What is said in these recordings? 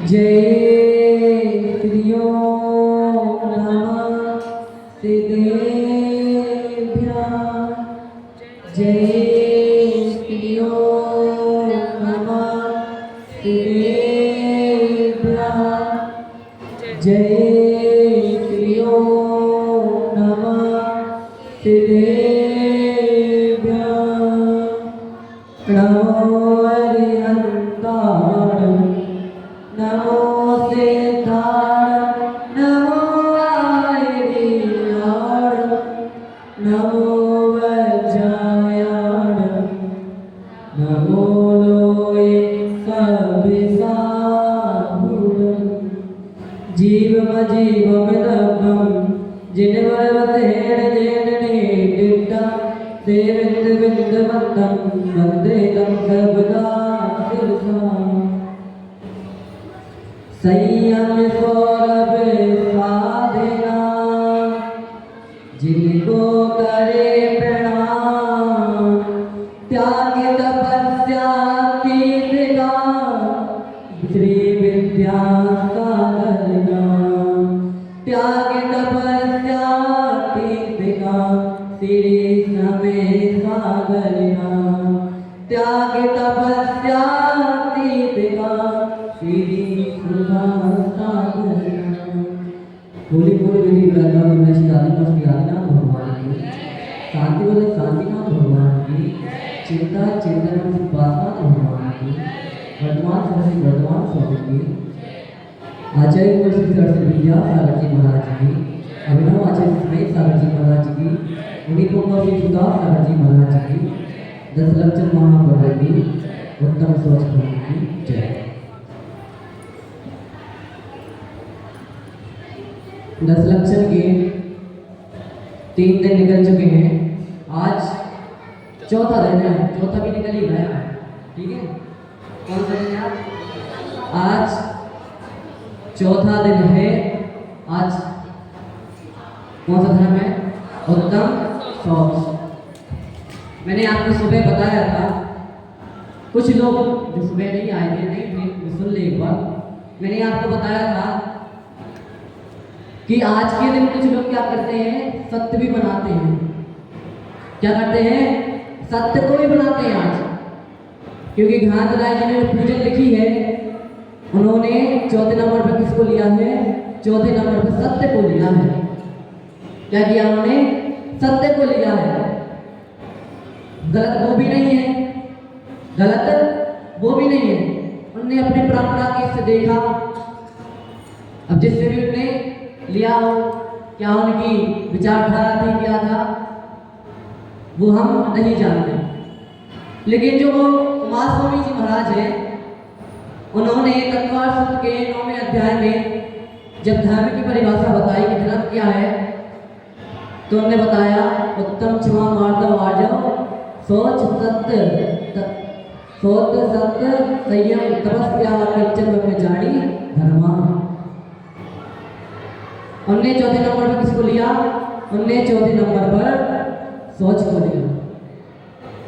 जय श्रियो नमः सिद्धेभ्यः जय श्रियो नमः सिद्धेभ्यः जय श्रियो नमः सिद्धेभ्यः नमो हरिहन्ताणं नमो सिद्धाणं नमो आयर्याणं नमो वज्रायाणं नमो लोये सविसाहुरं जीवमजीवमिदग्नं जिनवरवतेन जेनने दिट्टा देवेन्द्रविन्दवन्तं वन्दे तं सर्वदा शिरसा संयम सौरभ साधना जिनको करे प्रणाम त्याग तपस्या कीर्तिका श्री विद्या साधना त्याग तपस्या कीर्तिका श्री समय साधना त्याग तपस्या कीर्तिका श्री बोली बोली विधि वृंदावन में श्री आदिनाथ भगवान की शांति बोले शांतिनाथ भगवान की चिंता चिंतन उपासनाथ भगवान की वर्तमान सरस्वती वर्तमान स्वामी की आचार्य कुंवर श्री सरस्वती विद्या सागर जी महाराज की अभिनव आचार्य समेत सागर जी महाराज की उन्हीं कुंवर श्री सुदास सागर जी महाराज की 10 लक्षण महापर्व की उत्तम सोच की जय। 10 लक्षण के 3 दिन निकल चुके हैं। आज चौथा दिन है, चौथा भी निकल ही गया है। ठीक है, कौन सा दिन है आज? चौथा दिन है आज। कौन सा धर्म है? उत्तम सोच। मैंने आपको सुबह बताया था, कुछ लोग जो सुबह नहीं आए थे नहीं सुन ले एक बार। मैंने आपको बताया था कि आज के दिन कुछ लोग क्या करते हैं, सत्य भी बनाते हैं। क्या करते हैं? सत्य को भी बनाते हैं आज। क्योंकि घात राय जी ने पूजन लिखी है, उन्होंने चौथे नंबर पर किसको लिया है? चौथे नंबर पर सत्य को लिया है। क्या किया उन्होंने? सत्य को लिया है। गलत वो भी नहीं है, गलत वो भी नहीं है। उन्होंने अपनी परंपरा के देखा। अब जिससे भी उन्होंने लिया हो, क्या उनकी विचारधारा थी, क्या था, वो हम नहीं जानते। लेकिन जो उमा स्वामी जी महाराज हैं, उन्होंने तत्वार सूत्र के 9वें अध्याय में जब धर्म की परिभाषा बताई कि धर्म क्या है, तो उन्होंने बताया उत्तम क्षमा मार्दव आर्जव सोच सत्य संयम तपस्या कंचन में जानी धर्मा। उन्होंने चौथे नंबर पर किसको लिया? उन्होंने चौथे नंबर पर सोच को लिया।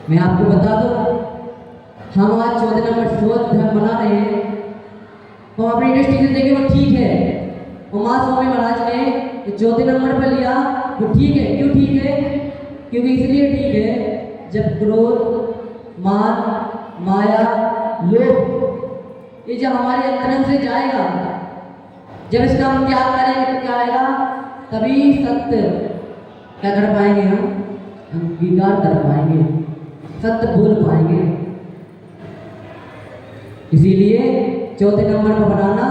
मैं आपको बता दूं, हम आज चौथे नंबर सोच धर्म बना रहे हैं, तो अपनी दृष्टि से देखें वो ठीक है। उमा स्वामी महाराज ने चौथे नंबर पर लिया, वो ठीक है। क्यों ठीक है? क्योंकि इसलिए ठीक है, जब क्रोध, मान, माया, लोभ ये जब हमारे अंतरंग से जाएगा, जब इसका हम त्याग करेंगे तो क्या आएगा? तभी सत्य क्या कर पाएंगे? हम अंगीकार कर पाएंगे, सत्य बोल पाएंगे। इसीलिए चौथे नंबर पर बनाना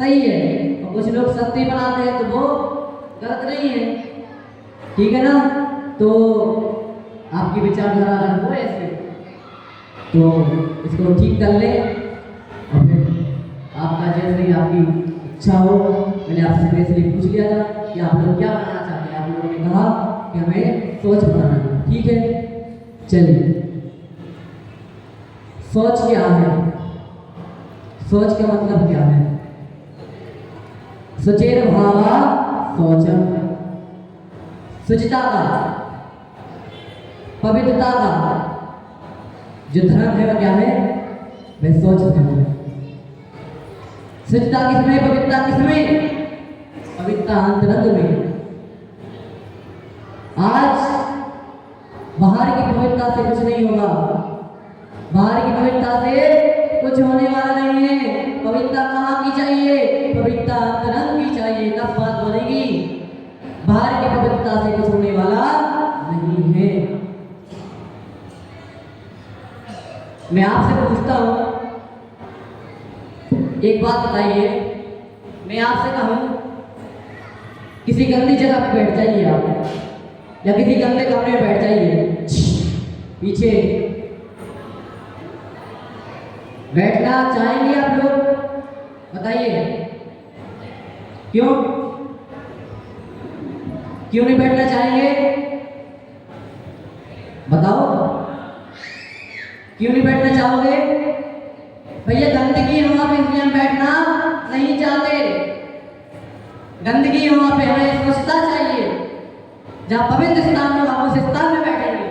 सही है। और कुछ लोग सत्य बनाते हैं तो वो गलत नहीं है। ठीक है ना? तो आपकी विचारधारा अगर हो ऐसे तो इसको ठीक कर ले, और फिर आपका जैसे ही आपकी इच्छा हो। मैंने आपसे पहले पूछ लिया था कि आप लोग क्या बनाना चाहते हैं। आप लोगों ने कहा कि हमें सोच बनाना है। ठीक है, चलिए। सोच क्या है? सोच का मतलब क्या है? सुचेर भावा सोचम, शुचिता का, पवित्रता का जो धर्म है वो क्या है? वह सोच धर्म है। शुद्धता किसमें, पवित्रता किसमें? पवित्रता अंतरंग में। आज बाहर की पवित्रता से कुछ नहीं होगा, बाहर की पवित्रता से कुछ होने वाला नहीं है। पवित्रता कहाँ की चाहिए? पवित्रता अंतरंग की चाहिए, तब बात बनेगी। बाहर की पवित्रता से कुछ होने वाला नहीं है। मैं आपसे पूछता हूं, एक बात बताइए, मैं आपसे कहूं किसी गंदी जगह पे बैठ जाइए आप, या किसी गंदे कमरे में बैठ जाइए, पीछे बैठना चाहेंगे आप लोग? बताइए क्यों, क्यों नहीं बैठना चाहेंगे? बताओ क्यों नहीं बैठना चाहोगे? भैया गंदगी है वहां पे, इसलिए हम बैठना नहीं चाहते। गंदगी है वहां पे, हमें स्वच्छता चाहिए। जहां पवित्र स्थान में, हम उस स्थान में बैठेंगे।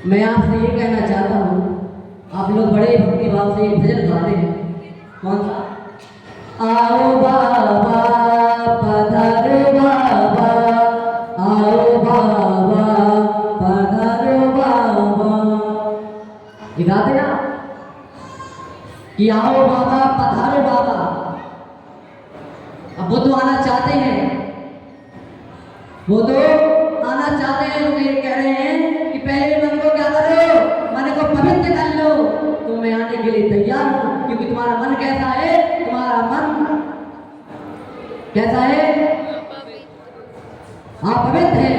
मैं आपसे ये कहना चाहता हूं, आप लोग बड़े भक्ति भाव से भजन गाते हैं, कौन सा? आओ बाबा पधारो बाबा, आओ बाबा पधारो बाबा, ये गाते ना कि आओ बाबा पधारो बाबा। अब वो तो आना चाहते हैं, वो तो आना चाहते हैं। वो ये कह रहे हैं कि पहले मन को क्या करो, मन को पवित्र कर लो, तो मैं आने के लिए तैयार हूं। क्योंकि तुम्हारा मन कैसा है? तुम्हारा मन कैसा है? हाँ, पवित्र है,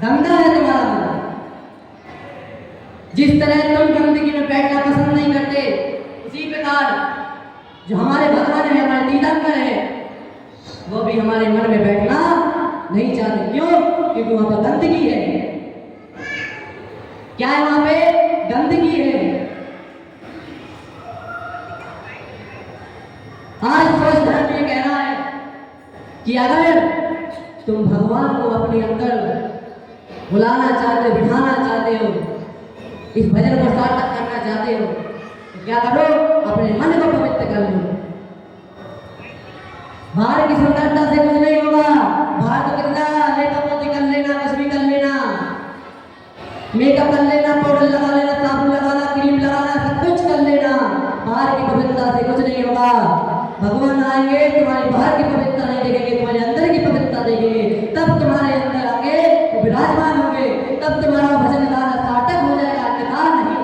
गंदा है तुम्हारा मन। जिस तरह तुम गंदगी में बैठना पसंद नहीं करते, उसी प्रकार जो हमारे भगवान है, हमारे तीर्थंकर है, वो भी हमारे मन में बैठना नहीं चाहते। क्यों? क्योंकि वहां पर गंदगी है। क्या है वहां पे? गंदगी है। आज स्वस्थ धर्म ये कह रहा है कि अगर तुम भगवान को अपने अंदर बुलाना चाहते हो, बिठाना चाहते हो, इस भजन को सार्थक करना चाहते हो, तो क्या करो? अपने मन को पवित्र कर लो। बाहर की सुंदरता से कुछ नहीं होगा। बाहर तो कितना मेकअप पोती कर लेना, कुछ भी कर लेना, मेकअप कर लेना, पाउडर लगा लेना, साबुन लगाना, क्रीम लगाना, सब कुछ कर लेना। बाहर की पवित्रता से कुछ नहीं होगा। भगवान आएंगे, तुम्हारी बाहर की पवित्रता नहीं देखेंगे, तुम्हारे अंदर की पवित्रता देखेंगे, तब तुम्हारे अंदर आके वो विराजमान होंगे, तब तुम्हारा भजन गाना सार्थक हो जाएगा, अन्यथा नहीं।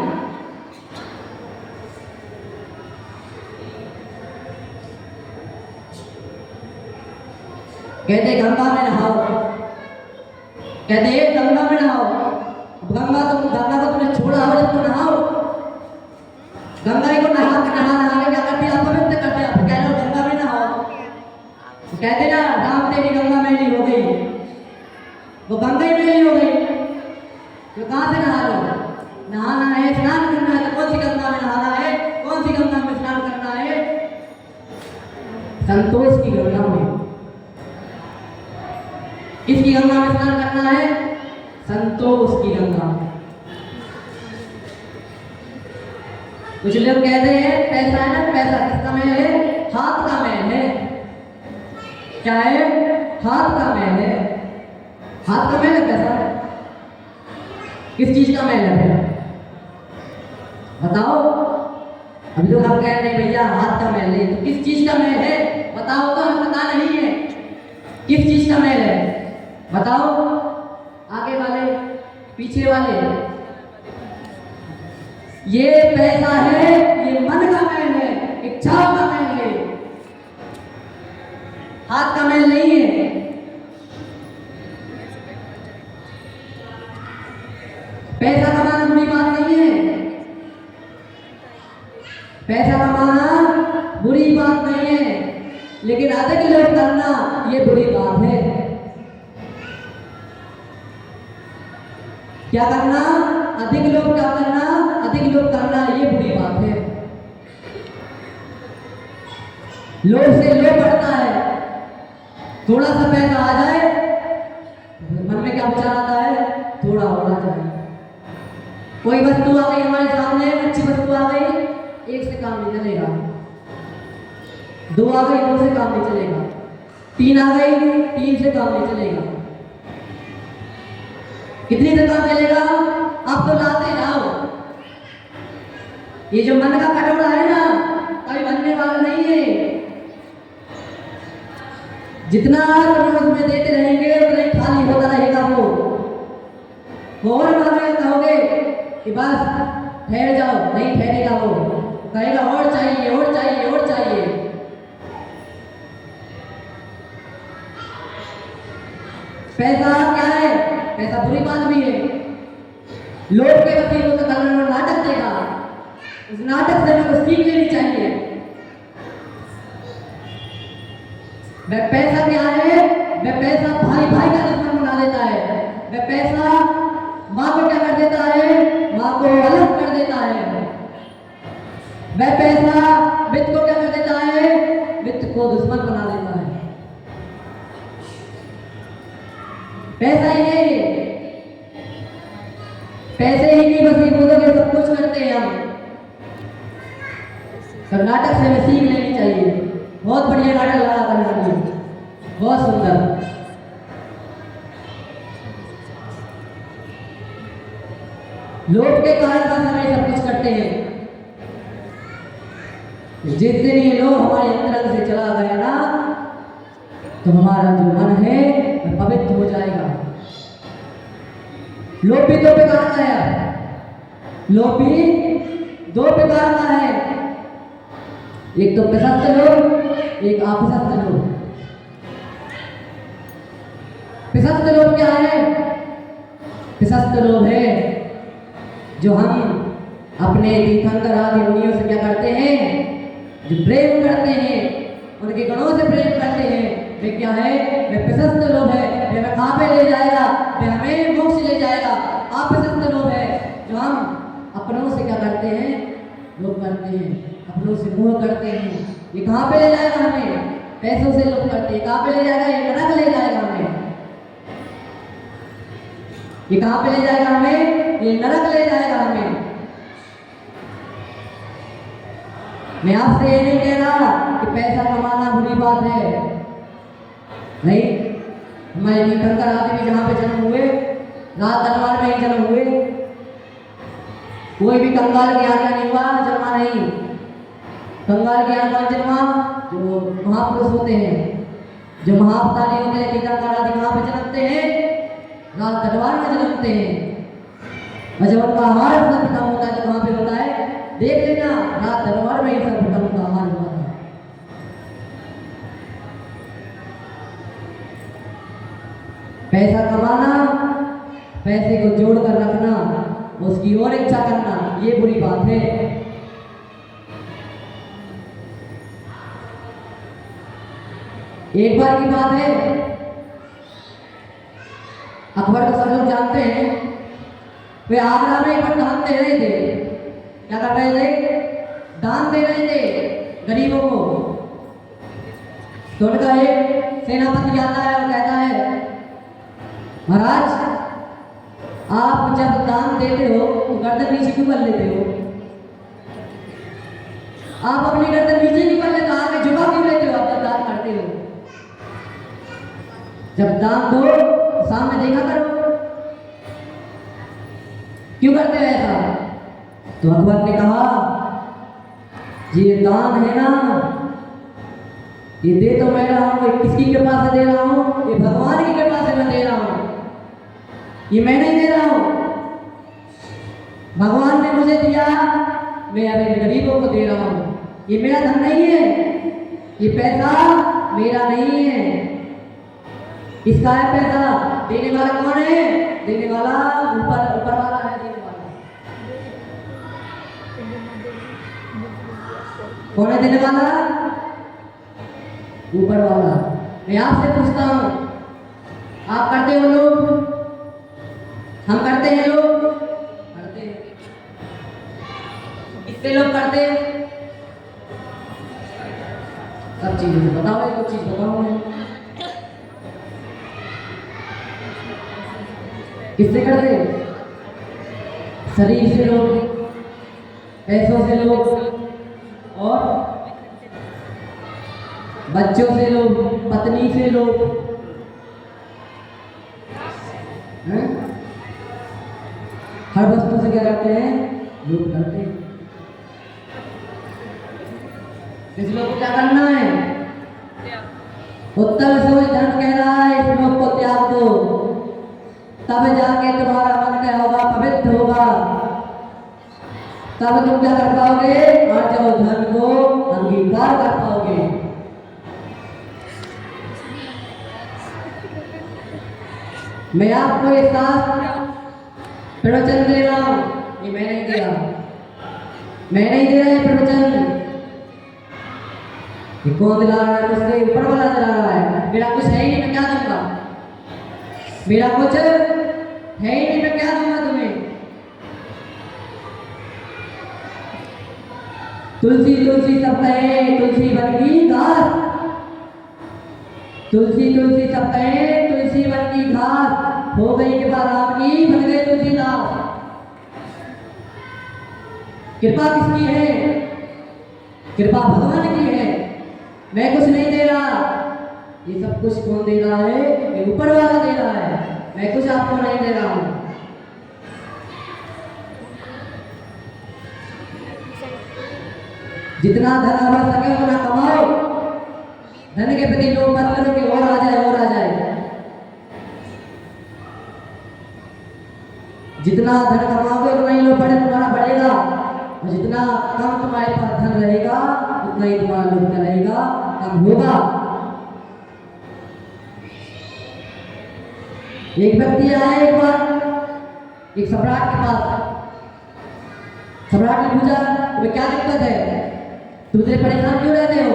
कहते गंगा में नहाओ, कहते गंगा में नहाओ। गंगा को तुमने छोड़ा हो, जब तुम नहाओ, गंगा को नहा के क्या करती है? अपवित्र करते हैं। आप कह रहे हो गंगा में नहाओ, तो कहते ना राम तेरी गंगा मैली हो गई, वो गंगा ही मैली हो गई, तो कहां से नहा लो? नहाना है, स्नान करना है, तो कौन सी गंगा में नहाना है, कौन सी गंगा में स्नान करना है? संतोष की गंगा में। किसकी गंगा में स्नान करना है? संतोष की गंगा में। कुछ लोग कहते हैं पैसा है ना, पैसा किसका मैल है? हाथ का मैल है। क्या है? हाथ का मैल है। हाथ का मैल है पैसा? किस चीज का मैल है? बताओ। अभी लोग आप कह रहे हैं भैया हाथ का मैल है, तो किस चीज का मैल है? बताओ। तो हमें पता नहीं है किस चीज का मैल है, बताओ। आगे वाले, पीछे वाले, ये पैसा है, ये मन का मैल है, इच्छाओं का मैल है, हाथ का मैल नहीं है। पैसा कमाना बुरी बात नहीं है, पैसा कमाना बुरी बात नहीं है, लेकिन अधिक लोभ करना ये बुरी बात है। क्या करना? अधिक लोभ क्या करना? अधिक लोभ करना ये बुरी बात है। लोभ से लोभ बढ़ता है। थोड़ा सा पैसा आ जाए, मन में क्या विचार आता है? थोड़ा और आ जाए। कोई वस्तु आ गई हमारे सामने, अच्छी वस्तु आ गई, एक से काम नहीं चलेगा। दो आ गई, दो से काम नहीं चलेगा। तीन आ गई, तीन से काम नहीं चलेगा। कितनी से काम चलेगा? आप तो लाते जाओ। ये जो मन का कटोरा है ना, कभी बनने वाला नहीं है। जितना आप उसमें देते रहेंगे उतना ही खाली होता रहेगा वो। और मांगे कहोगे कि बस ठहर जाओ, नहीं ठहरेगा वो, कहेगा और चाहिए और चाहिए और चाहिए। पैसा क्या है? पैसा बुरी बात भी है। लोग के वकीलों से कल नाटक देगा, उस नाटक से हमें सीख लेनी चाहिए। वह पैसा क्या है? वह पैसा भाई भाई का दुश्मन बना देता है। वह पैसा माँ को क्या कर देता है? माँ को अलग कर देता है। वह पैसा वित्त को क्या कर देता है? वित्त को दुश्मन बना देता है। पैसा ही नहीं, पैसे ही नहीं, बस ये बोलो कि सब कुछ करते हैं हम। कर्नाटक से हमें सीख लेनी चाहिए। बहुत बढ़िया नाटक लगा कर्नाटक, बहुत सुंदर। लोभ के कारण बस हमें सब कुछ करते हैं। जिस दिन ये लोभ हमारे अंतरंग से चला गया ना, तो हमारा जो मन है वह पवित्र हो जाएगा। लोभ भी दो प्रकार का है, लोभ भी दो प्रकार का है। एक तो प्रशस्त लोभ, एक अप्रशस्त लोभ। प्रशस्त लोभ क्या है? प्रशस्त लोभ है जो हम अपने तीर्थंकर आदि मुनियों से क्या करते हैं? जो प्रेम करते हैं, उनके गणों से प्रेम करते हैं। वे क्या है? वे प्रशस्त लोभ है। वे हमें कहाँ पे ले जाएगा? वे हमें मोक्ष ले जाएगा। अप्रशस्त लोभ है जो हम अपनों से क्या करते हैं? लोभ करते हैं, अपनों से मोह करते हैं। ये कहाँ पे ले जाएगा हमें? पैसों से लोभ करते हैं, कहाँ पे ले जाएगा? ये नरक ले जाएगा हमें। ये कहाँ पे ले जाएगा हमें? ये नरक ले जाएगा हमें। मैं आपसे ये नहीं कह रहा कि पैसा कमाना बुरी बात है, नहीं। हमारे तीर्थंकर आदि भी जहाँ पे जन्म हुए, राज दरबार में ही जन्म हुए। कोई भी कंगाल के यहाँ नहीं हुआ, जन्मा नहीं। कंगाल के यहाँ जन्मा जो महापुरुष होते हैं, जो महाअवतारी होते हैं। तीर्थंकर आदि कहाँ पे जन्मते हैं? राज दरबार में जन्मते हैं। और जब उनका आहार सर्वप्रथम होता है तो वहां पे होता है, देख लेना, राज दरबार में ही सर्वप्रथम उनका आहार हुआ था। पैसा कमाना, पैसे को जोड़ कर रखना, उसकी और इच्छा करना, ये बुरी बात है। एक बार की बात है, अकबर को सब लोग जानते हैं। वे आगरा में एक दान दे रहे थे। क्या कर रहे थे? दान दे रहे थे गरीबों को। तो उनका एक सेनापति आता है और कहता है, महाराज, आप जब दान देते हो तो गर्दन नीचे क्यों कर लेते हो? आप अपनी गर्दन नीचे नहीं कर लेते, आगे झुका क्यों लेते हो? आप जब दान करते हो, जब दान दो तो सामने देखा करो, क्यों करते हो ऐसा? तो अकबर ने कहा, ये दान है ना, ये दे तो मैं रहा हूं, किसकी कृपा से दे रहा हूं? ये भगवान की कृपा से मैं दे रहा हूं, ये मैं नहीं दे रहा हूं। भगवान ने मुझे दिया, मैं अभी गरीबों को दे रहा हूं। ये मेरा धन नहीं है, ये पैसा मेरा नहीं है। किसका है पैसा? देने वाला कौन है? देने वाला ऊपर ऊपर वाला है। देने वाला कौन है? देने वाला ऊपर वाला। मैं आपसे पूछता हूं, आप करते हो लोग? हम करते हैं लोग? करते हैं। कितने लोग करते हैं? सब चीजें बताओ, एक चीज बताओ मैं। किससे करते? शरीर से लोग, पैसों से लोग और बच्चों से लोग, पत्नी से लोग, हैं? हर वस्तु से क्या करते हैं? लोग करते हैं। इस लोग को क्या करना है? उत्तर सूर्य धन कह रहा है इस लोग को त्याग दो, तब जाके तुम्हारा मन क्या होगा? पवित्र होगा। तब तुम क्या कर पाओगे? अर्थ और धन को अंगीकार कर पाओगे। मैं आपको एक साथ प्रवचन दे रहा हूं, ये मैं नहीं दे रहा, मैं नहीं दे रहा है प्रवचन, ये कौन दिला रहा है? मुझसे ऊपर वाला दिला रहा है। मेरा कुछ है ही नहीं, मैं क्या दूंगा? मेरा कुछ है ही नहीं, मैं क्या दूंगा तुम्हें? तुलसी तुलसी सब कहे, तुलसी बन की घास, तुलसी तुलसी सब कहे, तुलसी बन की घास, हो गई कृपा राम की, बन गए तुलसीदास। कृपा किसकी है? कृपा भगवान की है। मैं कुछ नहीं दे रहा, ये सब कुछ कौन दे रहा है? ये ऊपर वाला दे रहा है, मैं कुछ आपको नहीं दे रहा हूं। जितना धन बढ़ सके उतना कमाओ, धन के प्रति लोभ मत करो कि और आ जाए और आ जाए। जितना धन कमाओगे उतना ही लोभ तुम्हारा बढ़ेगा, और जितना कम तुम्हारे पास धन रहेगा उतना ही तुम्हारा लोभ क्या रहेगा? कम होगा। एक व्यक्ति आया एक बार एक सम्राट के पास, सम्राट ने पूछा तुम्हें क्या दिक्कत है, तुम इतने परेशान क्यों रहते हो?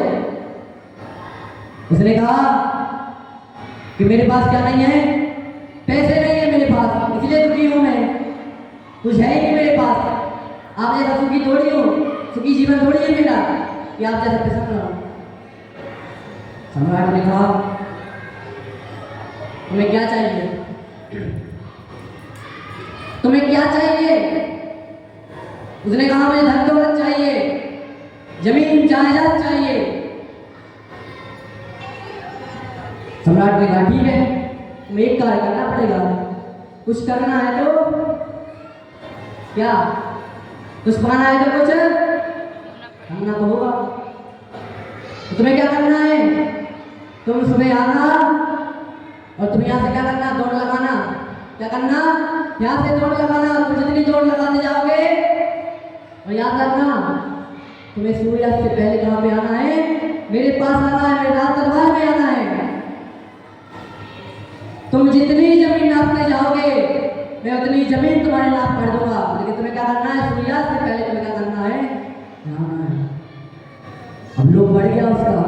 उसने कहा कि मेरे पास क्या नहीं है? पैसे नहीं है मेरे पास, इसलिए दुखी हूं मैं, कुछ है ही नहीं मेरे पास। आप जैसा सुखी थोड़ी हो, सुखी जीवन थोड़ी है मेरा कि आप जैसा प्रसन्न रहो। सम्राट ने कहा तुम्हें क्या चाहिए? तुम्हें क्या चाहिए? उसने कहा मुझे धन दौलत चाहिए, जमीन जायदाद चाहिए। सम्राट ने कहा ठीक है, तुम्हें एक कार्य करना पड़ेगा, कुछ करना है तो क्या, कुछ पाना है तो कुछ करना तो होगा। तो तुम्हें क्या करना है? तुम सुबह आना और तुम यहाँ से क्या करना? दौड़ लगाना। क्या करना? यहाँ से दौड़ लगाना। तुम जितनी दौड़ लगाते जाओगे, और याद रखना तुम्हें सूर्यास्त से पहले कहाँ पे आना है? मेरे पास आना है, मेरे रात दरबार में आना है। तुम जितनी जमीन नापते जाओगे मैं उतनी जमीन तुम्हारे नाप कर दूंगा, लेकिन तुम्हें क्या करना है? सूर्यास्त से पहले तुम्हें क्या करना है? आना है। अब लोग बढ़ गया उसका,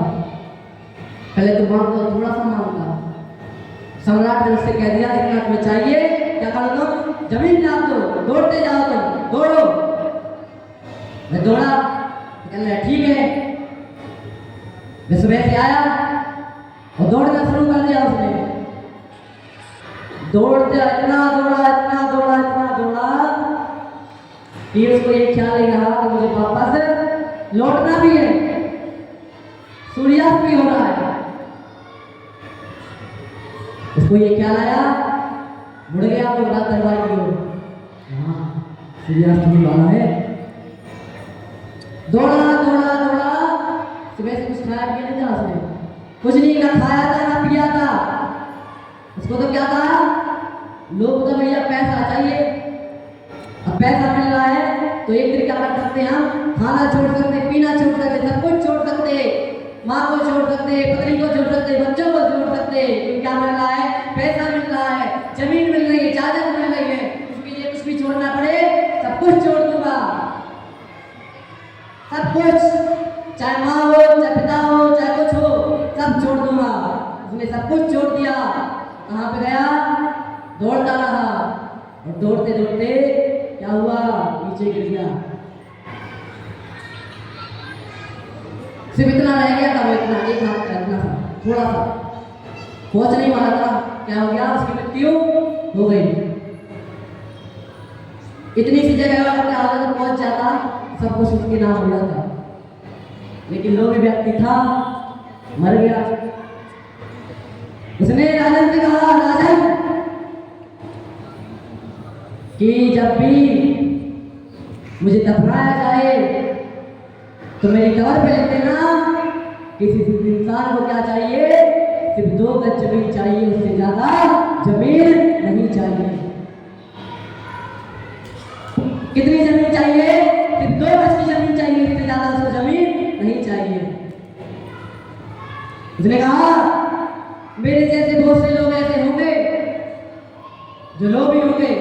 पहले तो मांगता थोड़ा सा मांगता, सम्राट ने उससे कह दिया इतना तुम्हें चाहिए, क्या करो तुम? जमीन नाप दो, दौड़ते जाओ, तुम दौड़ो। मैं दौड़ा, कहने ठीक है। मैं सुबह से आया और दौड़ना शुरू कर दिया उसने, दौड़ते इतना दौड़ा इतना दौड़ा इतना दौड़ा कि उसको ये ख्याल नहीं रहा कि मुझे वापस लौटना भी है, सूर्यास्त भी हो रहा है। उसको ये ख्याल आया, मुड़ गया तो रात दरबार की ओर, सूर्यास्त होने वाला है। दौड़ा दौड़ा दौड़ा, सुबह से कुछ खाया पिया नहीं था उसने, कुछ नहीं, ना खाया था ना पिया था। उसको तो क्या था? लोग तो भैया पैसा चाहिए। अब पैसा मिल रहा है तो एक दिन क्या कर सकते हैं? हम खाना छोड़ सकते, पीना छोड़ सकते, सब कुछ छोड़ सकते, माँ को छोड़ सकते, पत्नी को छोड़ सकते, बच्चों को छोड़ सकते। क्या मिल रहा है? पैसा मिल रहा है, जमीन मिल रही है, जायदाद मिल रही है, उसके लिए कुछ भी छोड़ना पड़े सब कुछ छोड़ दूंगा, सब कुछ, चाहे माँ हो, चाहे पिता हो, चाहे कुछ हो, सब छोड़ दूंगा। उसने सब कुछ छोड़ दिया। कहाँ पे गया? दौड़ता रहा, और दौड़ते दौड़ते क्या हुआ? नीचे गिर गया। सिर्फ इतना रह गया था, वो इतना, एक हाथ का इतना सा, थोड़ा सा पहुंच नहीं वाला था। क्या हो गया? उसकी मृत्यु हो गई। इतनी सी जगह अपने हालत पहुंच जाता, सब कुछ उसके नाम हो जाता, लेकिन लोभी व्यक्ति था, मर गया। उसने राजन से कहा, राजन कि जब भी मुझे दफनाया जाए तो मेरी कब्र पे लिख देना, किसी इंसान को क्या चाहिए, सिर्फ 2 गज जमीन चाहिए, उससे ज्यादा जमीन नहीं चाहिए। कितनी जमीन चाहिए? सिर्फ 2 गज की जमीन चाहिए, इससे ज्यादा उसको जमीन नहीं चाहिए। उसने कहा, मेरे जैसे बहुत से लोग ऐसे होंगे जो लोभी होंगे,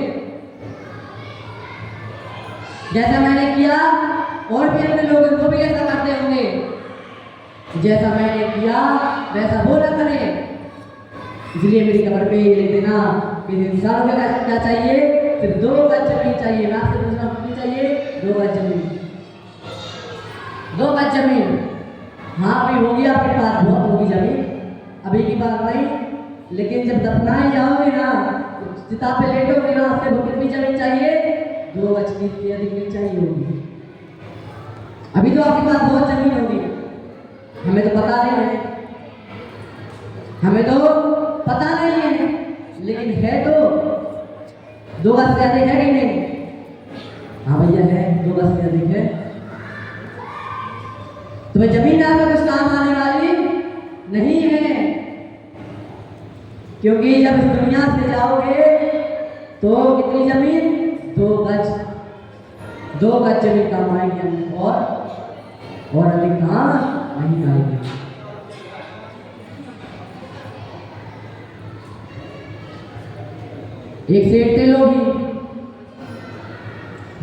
जैसा मैंने किया, और भी अन्य लोग उनको भी ऐसा करते होंगे, जैसा मैंने किया वैसा वो न करें। इसलिए मेरी कब्र पे ये लिख देना कि इंसान को क्या चाहिए, सिर्फ 2 गज जमीन चाहिए। मैं आपसे पूछ रहा हूं, कितनी चाहिए? 2 गज जमीन। 2 गज जमीन, हाँ अभी होगी आपके पास, बहुत होगी जमीन, अभी की बात नहीं, लेकिन जब दफनाए जाओगे ना, चिता पे लेटोगे ना, उससे कितनी जमीन चाहिए? 2 गज की से अधिक नहीं चाहिए होगी। अभी तो आपके पास बहुत जमीन होगी, हमें तो पता नहीं है, हमें तो पता नहीं है, लेकिन है तो 2 गज से अधिक है कि नहीं? हाँ भैया है, 2 गज से अधिक है। तुम्हें जमीन आपका कुछ काम आने वाली नहीं है, क्योंकि जब इस दुनिया से जाओगे तो कितनी जमीन? 2 गज। 2 गज जमीन काम आएगी, और अधिक काम नहीं आएगी। एक सेठ थे लोभी,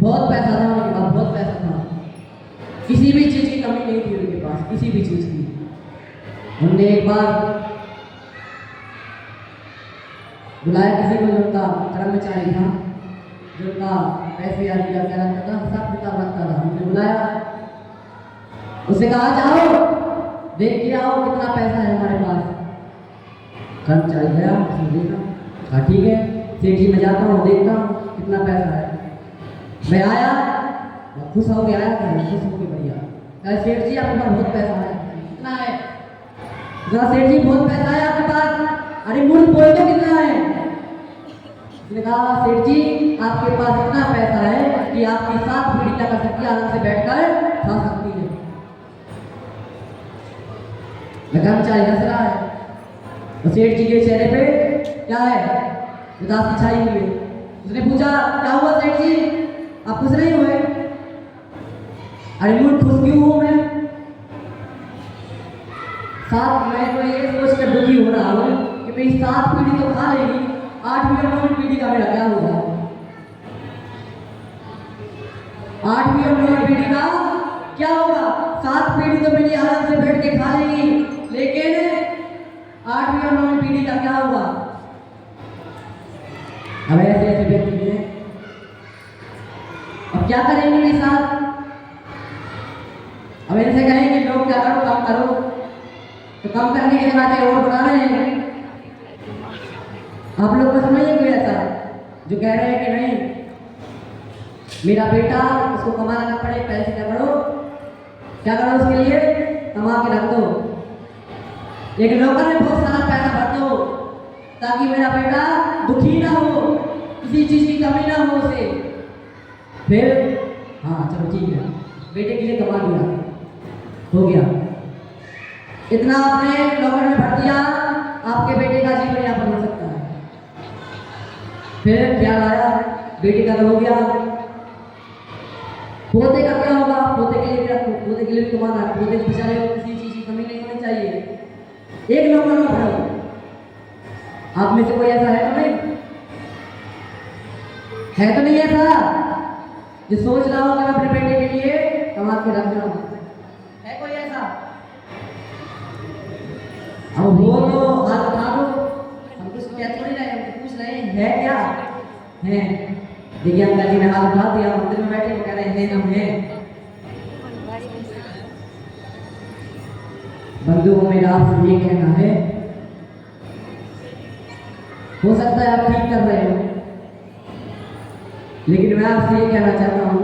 बहुत पैसा था उनके पास, बहुत पैसा था, किसी भी चीज की कमी नहीं थी उनके पास, किसी भी चीज की। उनने एक बार बुलाया किसी को, जो उनका कर्मचारी था, जो उनका पैसे आदि का क्या रखता था, हिसाब किताब रखता था, उन्होंने बुलाया, उससे कहा, जाओ देख के आओ कितना पैसा है हमारे पास। कर्मचारी गया, उसने देखा, कहा ठीक है सेठ जी, मैं जाता हूँ, देखता हूँ कितना पैसा है। मैं आया, खुश हो गया, खुश हो गया भैया, कहा सेठ जी आपके पास बहुत पैसा है। कितना है? कहा सेठ जी बहुत पैसा है आपके पास। अरे मूर्ख बोल दो कितना है? उसने कहा सेठ जी आपके पास इतना पैसा है कि आपकी 7 पीढ़ी तक कर सकती है, आराम से बैठकर खा सकती है। कर्मचारी हंस रहा है, और सेठ जी के चेहरे पे क्या है? उदासी छाई हुई है। उसने पूछा, क्या हुआ सेठ जी, आप खुश नहीं हुए? अरे मूर्ख, खुश क्यों हूं मैं? मैं तो ये सोच कर दुखी हो रहा हूं कि मेरी 7 पीढ़ी तो खा लेगी, 8वीं और 9वीं पीढ़ी का मेरा क्या होगा? 8वीं और 9वीं पीढ़ी का क्या होगा? 7 पीढ़ी तो मेरी आराम से बैठ के खा लेगी, लेकिन 8वीं और 9वीं पीढ़ी का क्या होगा? अब ऐसे ऐसे व्यक्ति हैं, अब क्या करेंगे मेरे साथ? अब इनसे कहेंगे लोग क्या करो, कम करो, तो कम करने के बाद और बढ़ा रहे हैं। आप लोग को समझिए कोई ऐसा जो कह रहे हैं कि नहीं मेरा बेटा, उसको कमाना ना पड़े, पैसे क्या करो, क्या करो उसके लिए, कमा के रख दो, लेकिन नौकर में बहुत सारा पैसा भर दो, ताकि मेरा बेटा दुखी ना हो, किसी चीज की कमी ना हो उसे। फिर हाँ चलो ठीक है, बेटे के लिए कमा दिया, हो गया, इतना आपने नौकर में भर दिया, आपके बेटे का जीवन यापन हो सकता है। फिर क्या आया, बेटे का तो हो गया, पोते का क्या होगा? पोते के लिए भी, पोते के लिए भी कमाना है, पोते के बेचारे को किसी चीज की कमी नहीं होनी चाहिए। एक नौकर में भरो, आप में से कोई ऐसा है तो नहीं? है तो नहीं ऐसा जो सोच रहा हो कि मैं अपने बेटे के लिए कमा के रख रहा हूं? है कोई ऐसा? अब वो तो हाथ उठा दो, हम कुछ क्या थोड़ी रहे, हम तो पूछ रहे हैं है क्या है। देखिए अंकल जी ने हाथ उठा दिया, मंदिर में बैठे, वो कह रहे हैं हम हैं। बंधुओं मेरा आपसे ये कहना है, हो सकता है आप ठीक कर रहे हो, लेकिन मैं आपसे ये कहना चाहता हूं,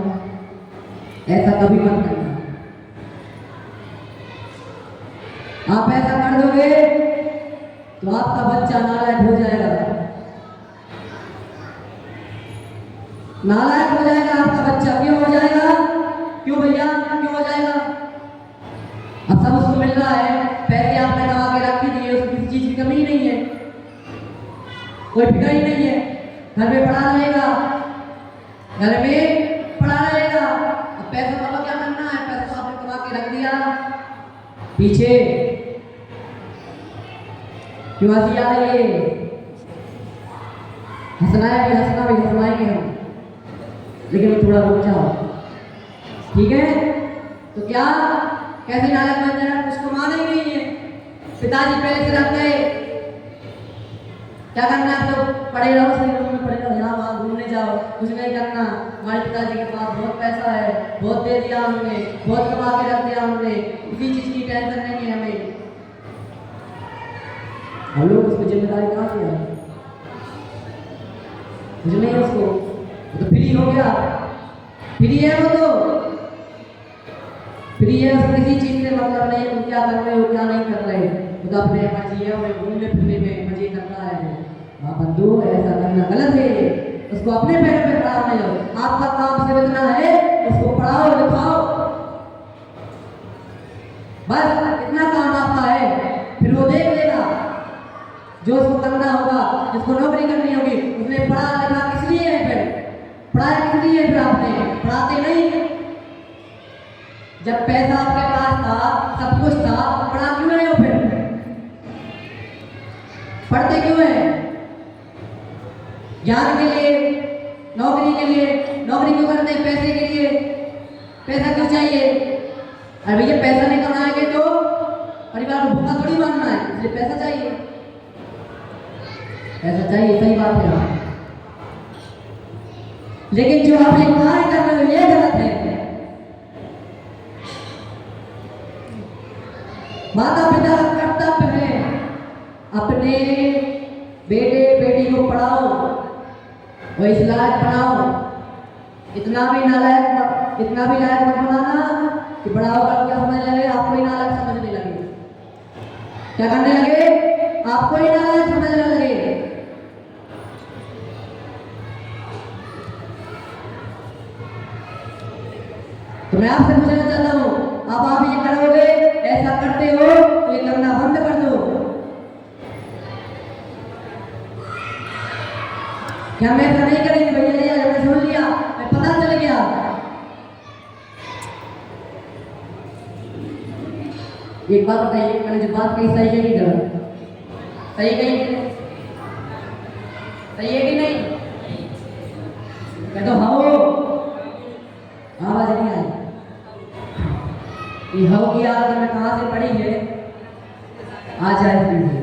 ऐसा कभी मत करना। आप ऐसा कर दोगे तो आपका बच्चा नालायक हो जाएगा, नालायक हो जाएगा आपका बच्चा। क्यों हो जाएगा? क्यों भैया, क्यों हो जाएगा? अब सब उसको मिल रहा है, पैसे आपने कमा के रख दिए, उसको किसी चीज की कमी नहीं है, कोई फिक्र ही नहीं है, घर में पड़ा रहेगा, घर में पड़ा रहेगा। अब पैसा वाला क्या करना है? पैसा तो आपने कमा के रख दिया, पीछे क्यों हंसी आ रही है? हंसना है भी, हंसना भी, हंसवाएंगे हम, लेकिन थोड़ा रुक जाओ, ठीक है? तो क्या कैसे नालायक बन जाए? उसको माने ही नहीं है। पिताजी पहले से रख गए, क्या करना है? तो पढ़े रहो, सही रूम में पढ़े रहो, यहाँ वहाँ घूमने जाओ, कुछ नहीं करना। हमारे पिताजी के पास बहुत पैसा है, बहुत दे दिया हमने, बहुत कमा के रख दिया हमने, किसी चीज की टेंशन नहीं है हमें। हम लोग उसको जिम्मेदारी कहाँ से है? कुछ नहीं है उसको, वो तो फ्री हो गया, फ्री है वो तो फ्री है, उसको किसी चीज से मतलब नहीं है तुम क्या कर रहे हो क्या नहीं कर रहे, वो तो अपने मर्जी है, वो घूमने फिरने में मजे करता है। हाँ बंधु, ऐसा करना गलत है, उसको अपने पैरों पे खड़ा होने दो। आपका काम सिर्फ इतना है, उसको पढ़ाओ लिखाओ, बस इतना काम आपका है, फिर वो देख लेगा जो उसको करना होगा, जिसको नौकरी करनी होगी। उसने पढ़ा लिखा किस लिए है? फिर पढ़ाया किस लिए? फिर आपने पढ़ाते नहीं, जब पैसा आपके पास था, सब कुछ था, पढ़ा क्यों नहीं हो? फिर पढ़ते क्यों है? ज्ञान के लिए, नौकरी के लिए। नौकरी क्यों करते हैं? पैसे के लिए। पैसा क्यों चाहिए? अरे भैया पैसा नहीं कमाएंगे तो परिवार को भूखा थोड़ी मारना है, इसलिए पैसा चाहिए, पैसा चाहिए, सही बात है। लेकिन जो आप ये कार्य कर रहे हो ये गलत है। माता पिता का कर्तव्य है अपने बेटे बेटी को पढ़ाओ और इस लायक बनाओ, इतना भी नालायक, इतना भी लायक मत बनाना कि बड़ा होकर क्या समझने लगे, आपको ही नालायक समझने लगे। क्या करने लगे? आपको ही नालायक समझने लगे। तो मैं आपसे पूछना चाहता हूँ, अब आप ये करोगे, ऐसा करते हो तो ये करना बंद कर दो। क्या मैं ऐसा नहीं करेंगे भैया? ये मैं समझ लिया, मैं पता चल गया। एक बात बताइए, मैंने जो बात कही सही है कि गलत? सही कही, सही है कि नहीं? मैं तो हाँ, आवाज नहीं आई। ये हव की आदत में कहाँ से पड़ी है? आचार्य श्री से।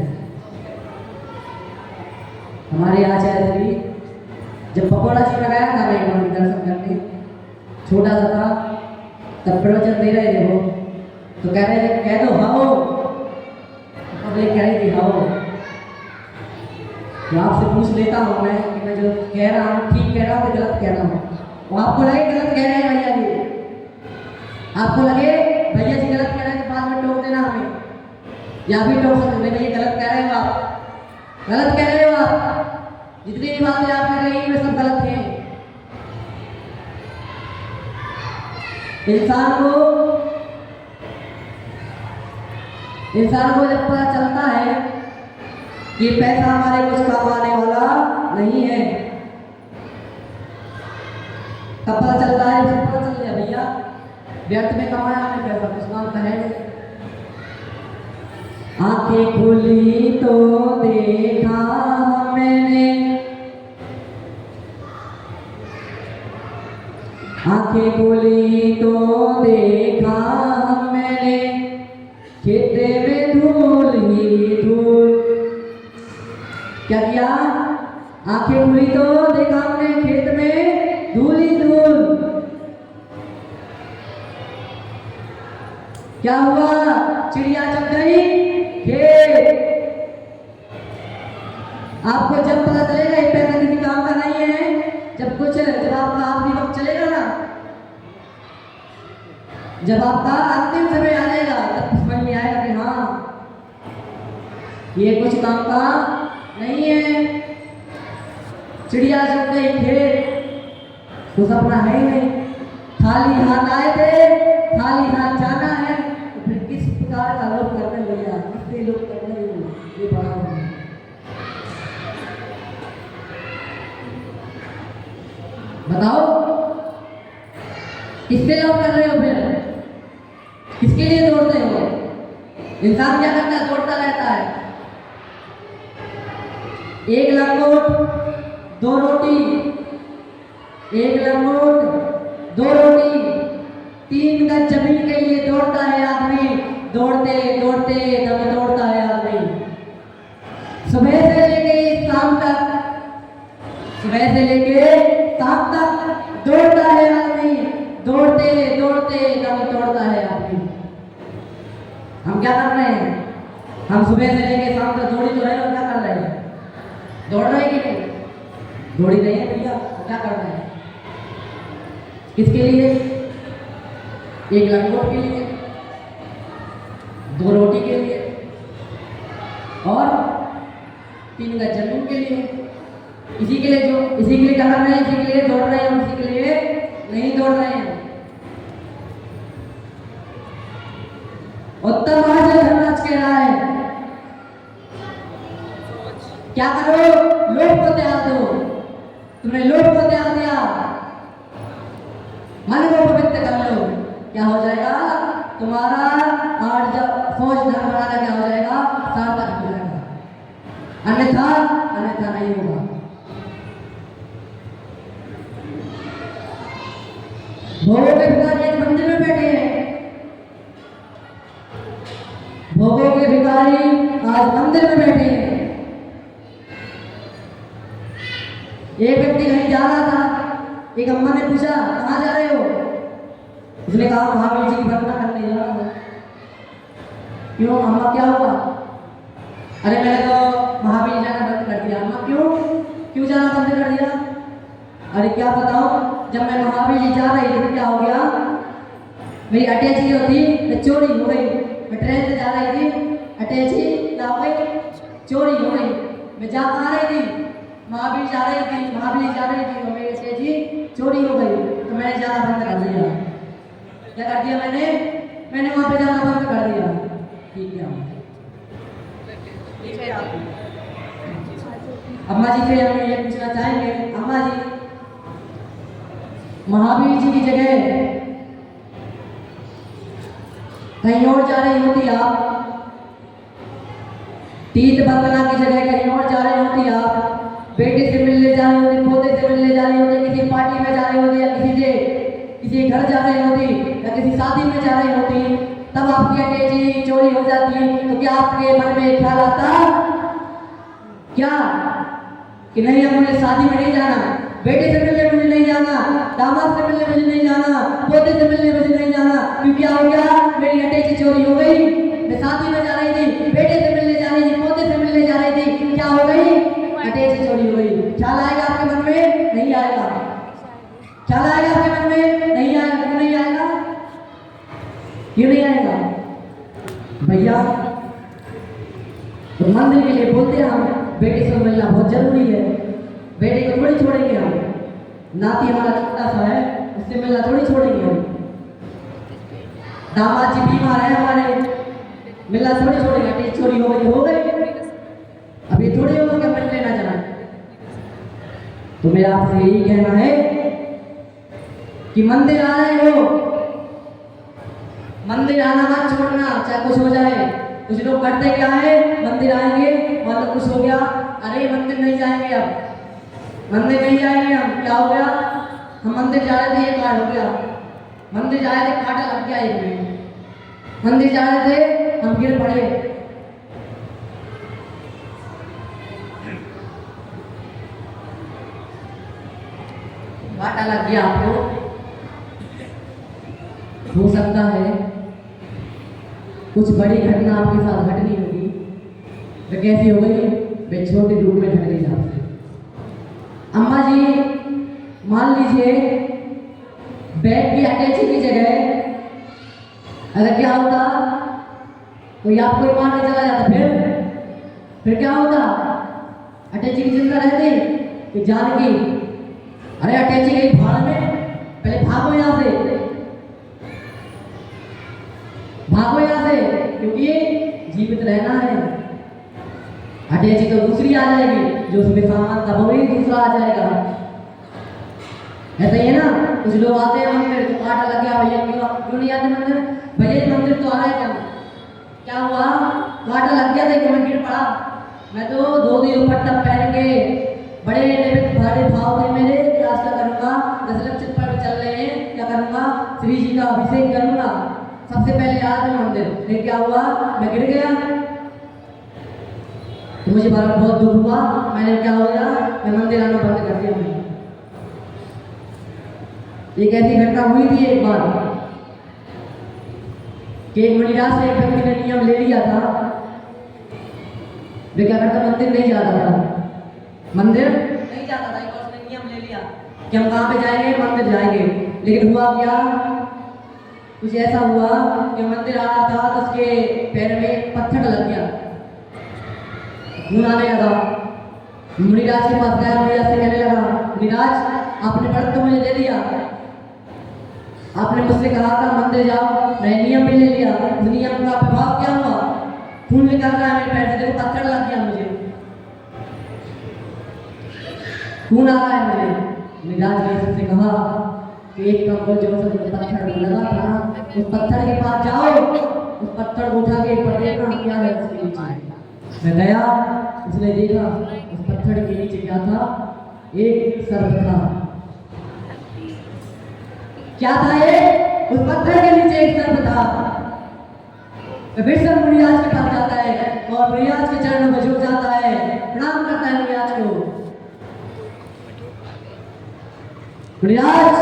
हमारे आचार्य श्री जब पकौड़ा जी में गया था, मैं एक बार दर्शन करने, छोटा सा था, तब प्रवचन दे रहे थे वो, तो कह रहे थे कह दो हाओ, पब्लिक कह रही थी हाओ। तो आपसे पूछ लेता हूँ मैं कि मैं जो कह रहा हूँ ठीक कह रहा हूँ कि गलत कह रहा हूँ? वो आपको लगे गलत कह रहे हैं भैया जी, आपको लगे भैया जी गलत कह रहे हैं तो बाद में टोक देना हमें, या भी टोक सकते हैं भैया गलत कह रहे हो आप, गलत कह रहे हो आप, जितनी भी बातें आपने कही वे सब गलत हैं। इंसान को जब पता चलता है कि पैसा हमारे कुछ काम आने वाला नहीं है, तब पता चलता है, उसे पता चल गया भैया व्यर्थ में कमाया हमने पैसा, कुछ काम तो है। आंखें खुली तो देखा मैंने, आंखें खुली तो देखा मैंने, खेते में धूल ही धूल। क्या किया? आंखें खुली तो देखा हमने, खेत में धूल ही धूल। क्या हुआ? चिड़िया चल गई खेत। आपको जब पता चलेगा ये पैसा किसी काम का नहीं है, जब आपका आखिरी वक्त चलेगा ना, जब आपका अंतिम समय आ जाएगा, तब समझ में आएगा कि हाँ ये कुछ काम का नहीं है। चिड़िया जब गई खेत, कुछ अपना है ही नहीं, खाली हाथ आए थे, खाली हाथ जाना है, तो फिर किस प्रकार का लोग करने भैया, किससे लोग करने ये बड़ा है। बताओ किससे लोग कर रहे हो, फिर किसके लिए दौड़ते हो? इंसान क्या करता है? दौड़ता रहता है। एक लंगोट दो रोटी, एक लंगोट दो रोटी, 3 गज जमीन के लिए दौड़ता है आदमी, दौड़ते दौड़ते दम दौड़ता है आदमी। सुबह से लेके शाम तक, सुबह से लेके शाम तक दौड़ता है आदमी, दौड़ते दौड़ते दम तोड़ता है आदमी। हम क्या कर रहे हैं? हम सुबह से लेके शाम तक दौड़ी तो रहे हैं, क्या कर रहे हैं? दौड़ रहे हैं कि नहीं? दौड़ी रहे हैं भैया, क्या कर रहे हैं? किसके लिए? एक लंगोट के लिए, 2 रोटी के लिए और 3 गज जमीन के लिए। इसी के लिए क्या कर रहे हैं? इसी के लिए दौड़ रहे हैं, इसी के लिए नहीं दौड़ रहे हैं। उत्तम धर्मराज कह रहा है क्या करो? लोभ को त्याग दो। तुमने लोभ को त्याग दिया, मन को पवित्र कर लो, क्या हो जाएगा? तुम्हारा आज जब फौज धर्म बनाना क्या हो जाएगा? सार्थक हो जाएगा, अन्यथा नहीं होगा। भोगों के भिखारी आज मंदिर में बैठे हैं, भोगों के भिखारी आज मंदिर में बैठे हैं। एक व्यक्ति कहीं जा रहा था, एक अम्मा ने पूछा कहाँ जा रहे हो? उसने कहा महावीर जी की वंदना करने जा रहा हूँ। क्यों अम्मा, क्या हुआ? अरे मैंने तो महावीर जाना बंद कर दिया। अम्मा क्यों जाना बंद कर दिया? अरे क्या बताऊं, जब मैं महावीर जी जा रही थी तो क्या हो गया, मेरी अटैची जो थी वो चोरी हो गई। मैं ट्रेन से जा रही थी, अटैची क्या हो गई? चोरी हो गई। मैं जा कहाँ रही थी? महावीर जा रही थी और मेरी अटैची चोरी हो गई, तो मैंने जाना बंद कर दिया। क्या कर दिया मैंने वहाँ पे जाना बंद कर दिया। ठीक है, अम्मा जी से हम ये पूछना चाहेंगे, अम्मा जी महावीर जी की जगह कहीं और जा रही होती आप, तीर्थ वंदना की जगह कहीं और जा रही होती आप, बेटे से मिलने जा रही होती, पोते से मिलने जा रही होती, किसी पार्टी में जा रही होती, या किसी घर जा रही होती, या किसी शादी में जा रही होती, तब आपकी अटैची चोरी हो जाती, तो क्या आपके मन में ख्याल आता क्या कि नहीं अब मुझे शादी में नहीं जाना, बेटे से मिलने मुझे नहीं जाना, दामाद से मिलने मुझे नहीं जाना, पोते से मिलने मुझे नहीं जाना, क्योंकि क्या हो गया, मेरी अटैची चोरी हो गई। मैं शादी में जा रही थी, बेटे से मिलने जा रही थी, पोते से मिलने जा रही थी, क्या हो गई? अटैची चोरी हो गई। ख्याल आएगा आपके मन में? नहीं आएगा। ख्याल आएगा आपके मन में? नहीं आएगा। क्यों नहीं आएगा? क्यों नहीं आएगा भैया? तो मंदिर के लिए बोलते हैं हम, बेटे से मिलना बहुत जरूरी है, बेटे को थोड़ी छोड़ेंगे हम, नाती हमारा छोटा सा है, उससे मिलना थोड़ी छोड़ेंगे हम। दामाद जी बीमार है हमारे, मिलना थोड़ी छोड़ेंगे। अटैची चोरी हो गई, अभी थोड़ी होगा कि मिल लेना जाना। तो मेरा आपसे यही कहना है कि मंदिर आ रहे हो, मंदिर आना मत छोड़ना, चाहे कुछ हो जाए। कुछ लोग करते क्या है, मंदिर आएंगे मतलब कुछ हो गया, अरे मंदिर नहीं जाएंगे, अब मंदिर नहीं जाएंगे हम, क्या हो गया, हम मंदिर जा रहे थे, ये काट हो गया, मंदिर जा रहे थे, कांटा लग गया एक में, मंदिर जा रहे थे, हम गिर पड़े, कांटा लग गया आपको। हो सकता है कुछ बड़ी घटना आपके साथ घटनी होगी, तो कैसी हो गई? वे छोटे रूप में घट गई आपसे। अम्मा जी मान लीजिए बेड की अटैची की जगह अगर क्या होता, कोई आपको मारने चला जाता, फिर क्या होता? अटैची की चिंता रहती कि जान की, अरे अटैची गई भाड़ में, पहले भागो यहाँ से, भागो यहाँ से, क्योंकि जीवित रहना है। अटैची तो दूसरी आ जाएगी, जो उसमें सामान था वो ही दूसरा आ जाएगा। ऐसा ही है ना, कुछ लोग आते हैं मंदिर तो कांटा लग गया, भैया क्यों नहीं आते मंदिर? भैया मंदिर तो आ रहा है, क्या हुआ? कांटा लग गया, देखो मैं गिर पड़ा। मैं तो 2 दिन दुपट्टा पहन के बड़े बड़े भाव थे मेरे, आज क्या करूँगा? 10 लक्ष्य पर चल रहे हैं, क्या करूँगा? श्री जी का अभिषेक करूँगा, सबसे पहले आ जाऊँ मंदिर। लेकिन क्या हुआ? मैं गिर गया, तो मुझे बहुत दुख हुआ। मैंने क्या हो गया, मैं मंदिर आना बंद कर दिया। एक ऐसी घटना हुई थी एक बार कि एक मणिराज से एक व्यक्ति ने नियम ले लिया था, वे क्या करता, मंदिर नहीं जाता था, मंदिर नहीं जाता था। एक बार उसने नियम ले लिया कि हम कहाँ पे जाएंगे, मंदिर जाएंगे। लेकिन हुआ क्या, कुछ ऐसा हुआ कि मंदिर आ रहा था तो उसके पैर में पत्थर लग गया, खून आने लगा। मुनिराज के पास गया, मुनिराज से कहने लगा, मुनिराज आपने व्रत तो मुझे दे दिया, आपने मुझसे कहा था मंदिर जाओ, मैं नियम भी ले लिया, उस नियम का प्रभाव क्या हुआ? खून निकल रहा है मेरे पैर से, देखो पत्थर लग गया मुझे, खून आ रहा है मुझे। मुनिराज ने उससे कहा कि एक काम करो, जो पत्थर लगा था उस पत्थर के पास जाओ, उस पत्थर को उठा के ऊपर देखना क्या है उसके नीचे। मैं गया, उसने देखा उस पत्थर के नीचे क्या था, एक सर्प था। क्या था ये? उस पत्थर के नीचे एक सर्प था। फिर सर्प मुनिराज के पास जाता है और मुनिराज के चरणों में झुक जाता है, प्रणाम करता है मुनिराज को। मुनिराज,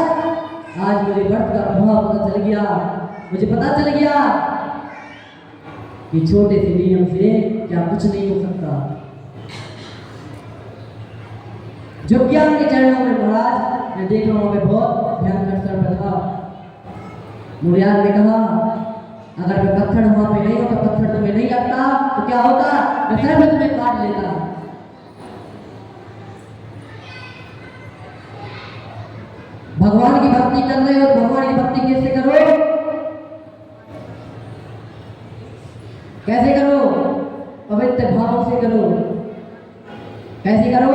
आज मुझे व्रत का प्रभाव पता चल गया, मुझे पता चल गया कि छोटे से नियम से क्या कुछ नहीं हो सकता। जो ज्ञान के चरणों में महाराज मैं देख रहा हूँ, मैं बहुत भयंकर सर्प था। मुनिराज ने कहा, अगर मैं पत्थर वहां पे नहीं होता, पत्थर तुम्हें नहीं लगता तो क्या होता? मैं सर्प तुम्हें काट लेता। भगवान की भक्ति कर रहे हो, भगवान की भक्ति कैसे करो? कैसे करो? पवित्र भावों से करो। कैसे करो?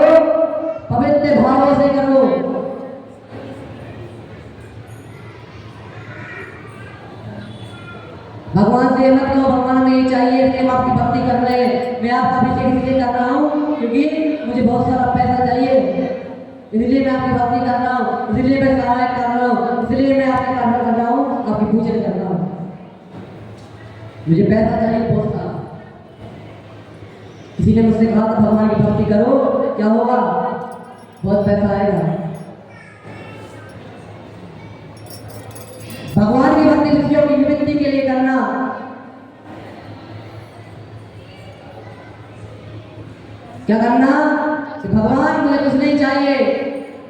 पवित्र भावों से करो। भगवान से मत कहो भगवान में ये चाहिए, इसलिए आपकी भक्ति कर रहे हैं। मैं आपका अभिषेक इसलिए कर रहा हूँ क्योंकि मुझे बहुत सारा पैसा चाहिए, इसलिए मैं आपकी भक्ति कर रहा हूँ, इसलिए मैं सहायक कर रहा हूँ, इसलिए मैं आपकी कर्म कर रहा हूँ, आपकी पूजन कर रहा हूँ। मुझे पैसा चाहिए बहुत सारा, किसी ने मुझसे कहा था भगवान की भक्ति करो, क्या होगा? बहुत पैसा आएगा। भगवान की भक्ति खुशियों की निवृत्ति के लिए करना। क्या करना? कि भगवान मुझे कुछ नहीं चाहिए,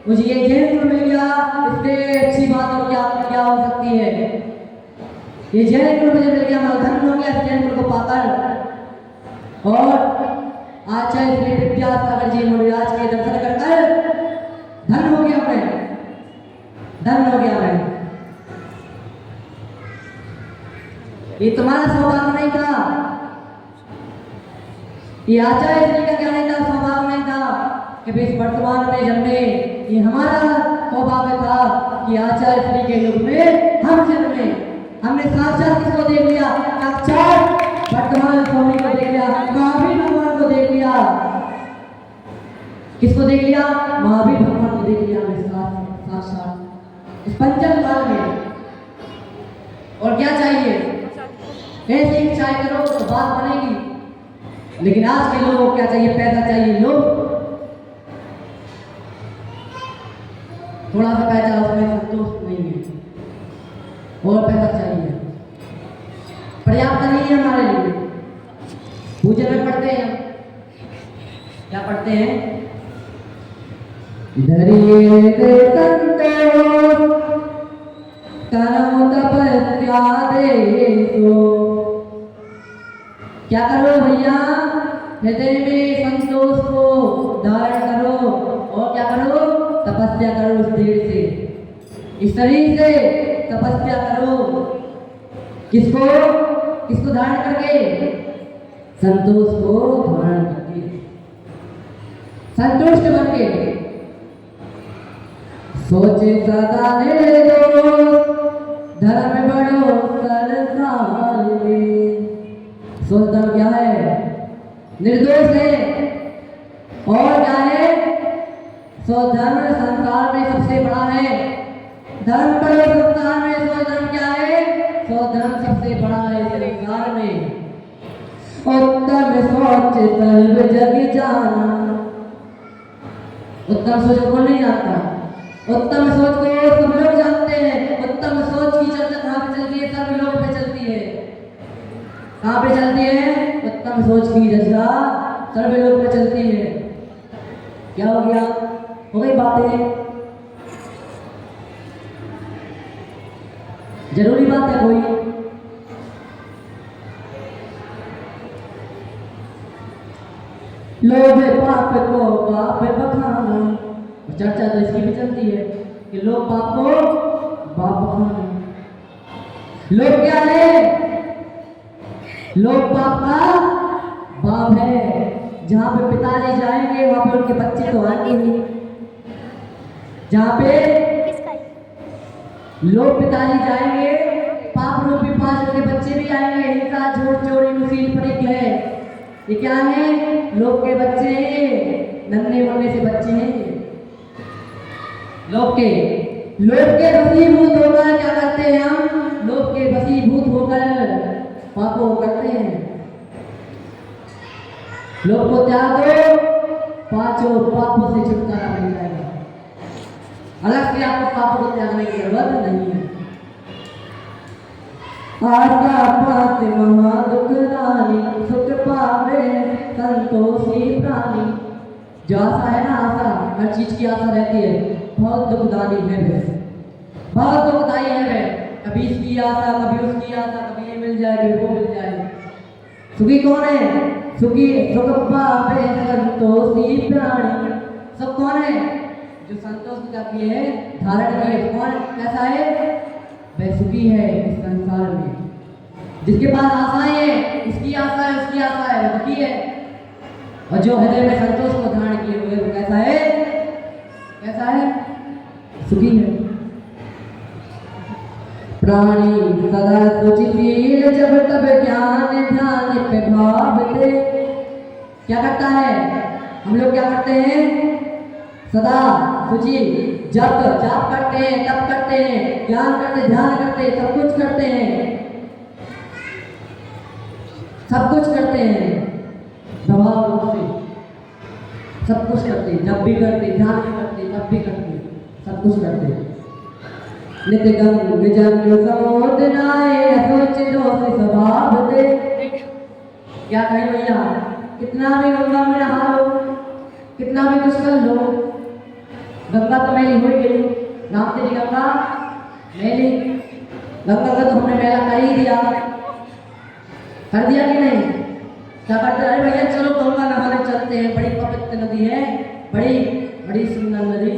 मुझे ये जैन मिल गया, इससे अच्छी बात और क्या हो सकती है? ये जैन मुझे मिल गया, मैं धन हो गया जैन को पाकर। और आचार्य श्री विद्यासागर जी मुनिराज के दर्शन कर धन हो गया मैं, धन हो गया मैं। ये तुम्हारा सौभाग्य नहीं था, ये आचार्य श्री का क्या नहीं था, सौभाग्य नहीं था कि इस वर्तमान में जन्मे। ये हमारा सौभाग्य था कि आचार्य श्री के युग में हम जन्मे। हमने साक्षात किसको देख लिया? साक्षात वर्तमान स्वामी को देख लिया, महावीर भगवान को देख लिया। किसको देख लिया? महावीर भगवान को देख लिया हमने साक्षात इस पंचम काल में। और क्या चाहिए? ऐसी इच्छाएं करो तो बात बनेगी। लेकिन आज के लोगों को क्या चाहिए? पैसा चाहिए। लोग थोड़ा सा पैसा उसमें संतुष्ट नहीं है, और पैसा चाहिए, पर्याप्त नहीं है हमारे लिए। पूजन में पढ़ते हैं, क्या पढ़ते हैं? धरिए दे संतोष करो तपस्या देखो। क्या करो भैया, हृदय में संतोष को धारण करो और क्या करो, तपस्या करो। इस देह से, इस शरीर से तपस्या करो। किसको किसको धारण करके, संतोष को धारण करके, संतुष्ट बन के। सोचे सदा निर्दोष धर्म बड़ो संसार में। सोच धर्म क्या है, निर्दोष है। और क्या है, सो धर्म संसार में सबसे बड़ा है। धर्म बड़ो संसार में, सो धर्म क्या है, सो धर्म सबसे बड़ा है संसार में। उत्तम सोच सर्व जग जाना। उत्तम सोच को नहीं आता, उत्तम सोच को सब लोग जानते हैं। उत्तम सोच की चर्चा कहाँ पे चलती है, सब लोग पे चलती है। कहाँ पे चलती है, उत्तम सोच की चर्चा सर्व लोग पे चलती है। क्या हो गया, हो गई बातें, जरूरी बात है कोई। लोभ पाप को पाप बखाना। चर्चा तो इसकी भी चलती है कि लोग पाप को पाप बखाना। लोग क्या है, लोग पाप का बाप है। जहां पे पिताजी जाएंगे वहां पे उनके बच्चे तो आएंगे नहीं। जहां पे लोग पिताजी जाएंगे, पाप रूपी 5 के बच्चे भी आएंगे। हिंसा, झूठ, चोरी, मुसीबत पर एक है। ये क्या है, लोग के बच्चे हैं, नन्हे मुन्ने से बच्चे हैं। लोग के वशीभूत होकर क्या करते हैं हम, लोग के वशीभूत होकर पापों करते हैं। लोग को त्याग दो, 5 पापों से छुटकारा मिल जाएगा। अलग से आपको पापों को त्यागने की जरूरत नहीं है। आशा पात महा दुखदानी, सुख पावे संतोषी प्राणी। जो आशा है ना, आशा, हर चीज की आशा रहती है, बहुत दुखदानी है वह, बहुत दुखदाई है वह। कभी इसकी आशा, कभी उसकी आशा, कभी ये मिल जाए, कभी वो मिल जाए। सुखी कौन है, सुखी सुख पावे संतोषी प्राणी। सब कौन है, जो संतोष का किए धारण किए। कौन कैसा है, वह सुखी है इस संसार में। जिसके पास आशाएं है, इसकी आशा है, उसकी आशा है, वो दुखी है। और जो हृदय में संतोष को धारण किए हुए वो कैसा है, कैसा है, सुखी है। प्राणी सदा सुचिशील, जब तब ज्ञान ध्यान पे भाव दे। क्या करता है, हम लोग क्या करते हैं, सदा सुचि, जप जाप करते हैं, तप करते हैं, ज्ञान करते, ध्यान करते, सब कुछ करते हैं, सब कुछ करते हैं। प्रभाव रूप से सब कुछ करते, जब भी करते, ध्यान भी करते, तब भी करते, सब कुछ करते। नित्य गंग जंग समोदनाए, सोच दोष स्वभाव दे। क्या कहें भैया, कितना भी गंगा में नहा लो, कितना भी कुछ कर लो, गंगा तो मैली हो गई। नाम तेरी गंगा मैली, गंगा का तो हमने मेला कर ही दिया, कर दिया कि नहीं। क्या करते, अरे भैया चलो गंगा नहाने चलते हैं, बड़ी पवित्र नदी है, बड़ी बड़ी सुंदर नदी।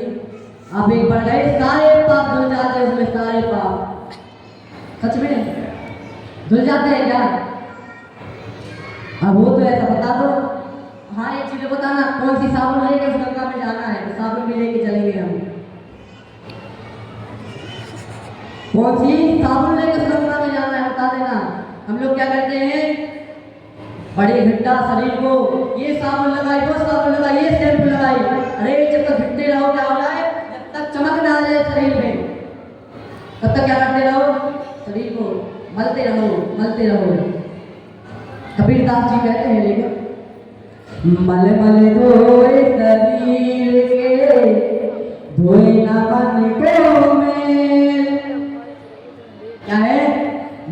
आप एक बार गए, सारे पाप धुल जाते हैं उसमें, सारे पाप सच में धुल जाते हैं क्या। अब वो तो ऐसा बता दो। हाँ एक चीज बताना, कौन सी साबुन लेके उस गंगा में जाना है, तो साबुन भी लेके चलेंगे हम। कौन सी साबुन लेके उस गंगा में जाना है बता देना। हम लोग क्या करते हैं, बड़े घंटा शरीर को ये साबुन लगाई, वो साबुन लगाई, ये शैम्पू लगाई। अरे जब तक घिरते रहो क्या हो जाए, जब तक चमक ना आ जाए शरीर में, तब तक क्या करते रहो, शरीर को मलते रहो, मलते रहो। कबीरदास जी कहते हैं, लेकिन मल मल धोए शरीर के, धोए ना मन को मेल। क्या है,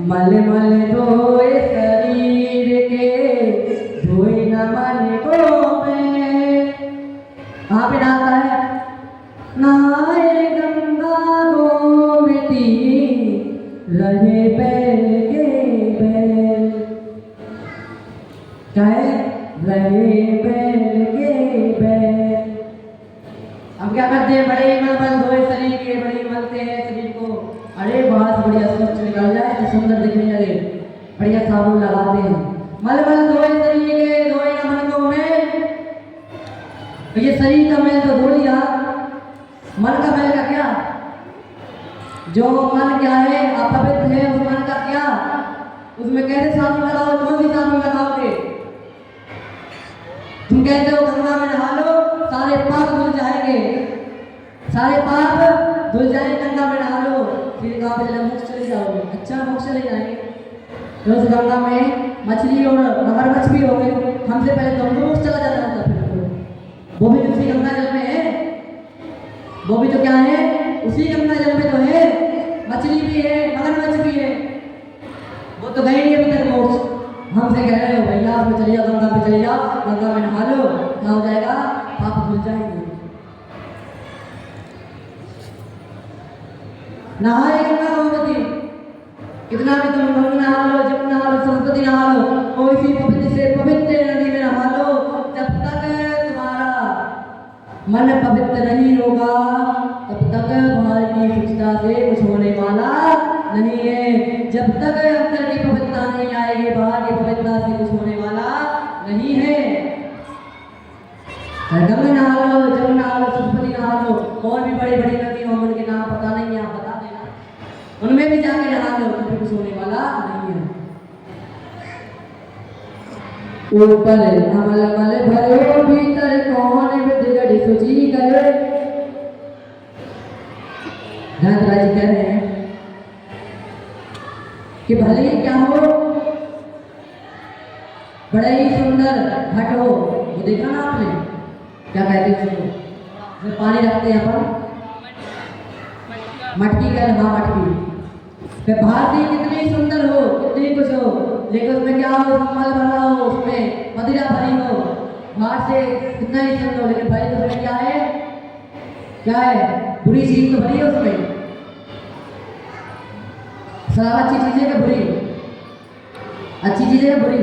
मल मल धोए शरीर के, धोए ना मन को मेल। कहाँ पे डालता है, रहे बैल के बैल, क्या है? रहे बैल के बैल। अब क्या करते हैं? बड़े ही मल धोए शरीर के, बड़े ही मलते हैं शरीर को। अरे बाहर से बढ़िया स्वच्छ निकल जाए तो सुंदर दिखने लगे, बढ़िया साबुन लगाते हैं। मल धोए शरीर के, धोए ना मन को मैल। तो ये शरीर का मैल तो धो लिया, मन का मैल का क्या? जो मन क्या है, अपवित्र है, उस मन का क्या? उसमें कैसे साबुन लगाओ? कौन सी साबुन लगाओगे? तुम कहते हो गंगा में नहा लो, सारे पाप धुल जाएंगे, सारे पाप धुल जाएंगे, गंगा में नहा लो, फिर कहाँ पे चले? मोक्ष चले जाओगे। अच्छा, मोक्ष चले जाएंगे तो उस गंगा में मछली और मगरमच्छ भी हो गए, हमसे पहले तो हमको मोक्ष चला जाता था। फिर वो भी उसी गंगा जल में है, वो भी तो क्या है? उसी गंगा जल में तो है, मछली भी है, मगरमच्छ भी है, वो तो गए नहीं अभी तक मोक्ष। हमसे कह रहे हो भैया आप चले जाओ, गंगा पे चले जाओ, गंगा में नहा लो, क्या हो जाएगा? पाप धुल जाएंगे। नहाए गंगा गोमती, कितना भी तुम गंगा नहा लो, जब नहा लो, सरस्वती नहा लो, कोई सी पवित्र से पवित्र नदी में नहा लो, जब तक तुम्हारा मन पवित्र नहीं होगा तब तक बाहर की शुचिता से कुछ होने वाला नहीं है। जब तक अंदर की पवित्रता नहीं आएगी, बाहर की पवित्रता से कुछ होने वाला नहीं है। गंगा नहा लो, जमुना नहा लो, सरस्वती नहा लो, और भी बड़ी बड़ी नदी हो, उनके नाम पता नहीं है, आप बता देना, उनमें भी जाके नहा लो, तो कुछ होने वाला नहीं है। ऊपर अमल मल भरो, भीतर कौन विदगड़ी सुची करे। धनराज कह रहे हैं कि भले ही क्या हो, बड़े ही सुंदर घट हो, वो देखा ना आपने, क्या कहते हैं उसको? पानी रखते हैं अपन, मटकी का, हाँ मटकी। भारती कितनी सुंदर हो, कितनी कुछ हो, लेकिन उसमें क्या हो? मल भरा हो, उसमें मदिरा भरी हो, बाहर से कितना ही सुंदर हो, लेकिन भाई तो उसमें क्या है? क्या है? बुरी चीज तो भरी है उसमें। शराब अच्छी चीज है क्या बुरी? अच्छी चीज है बुरी?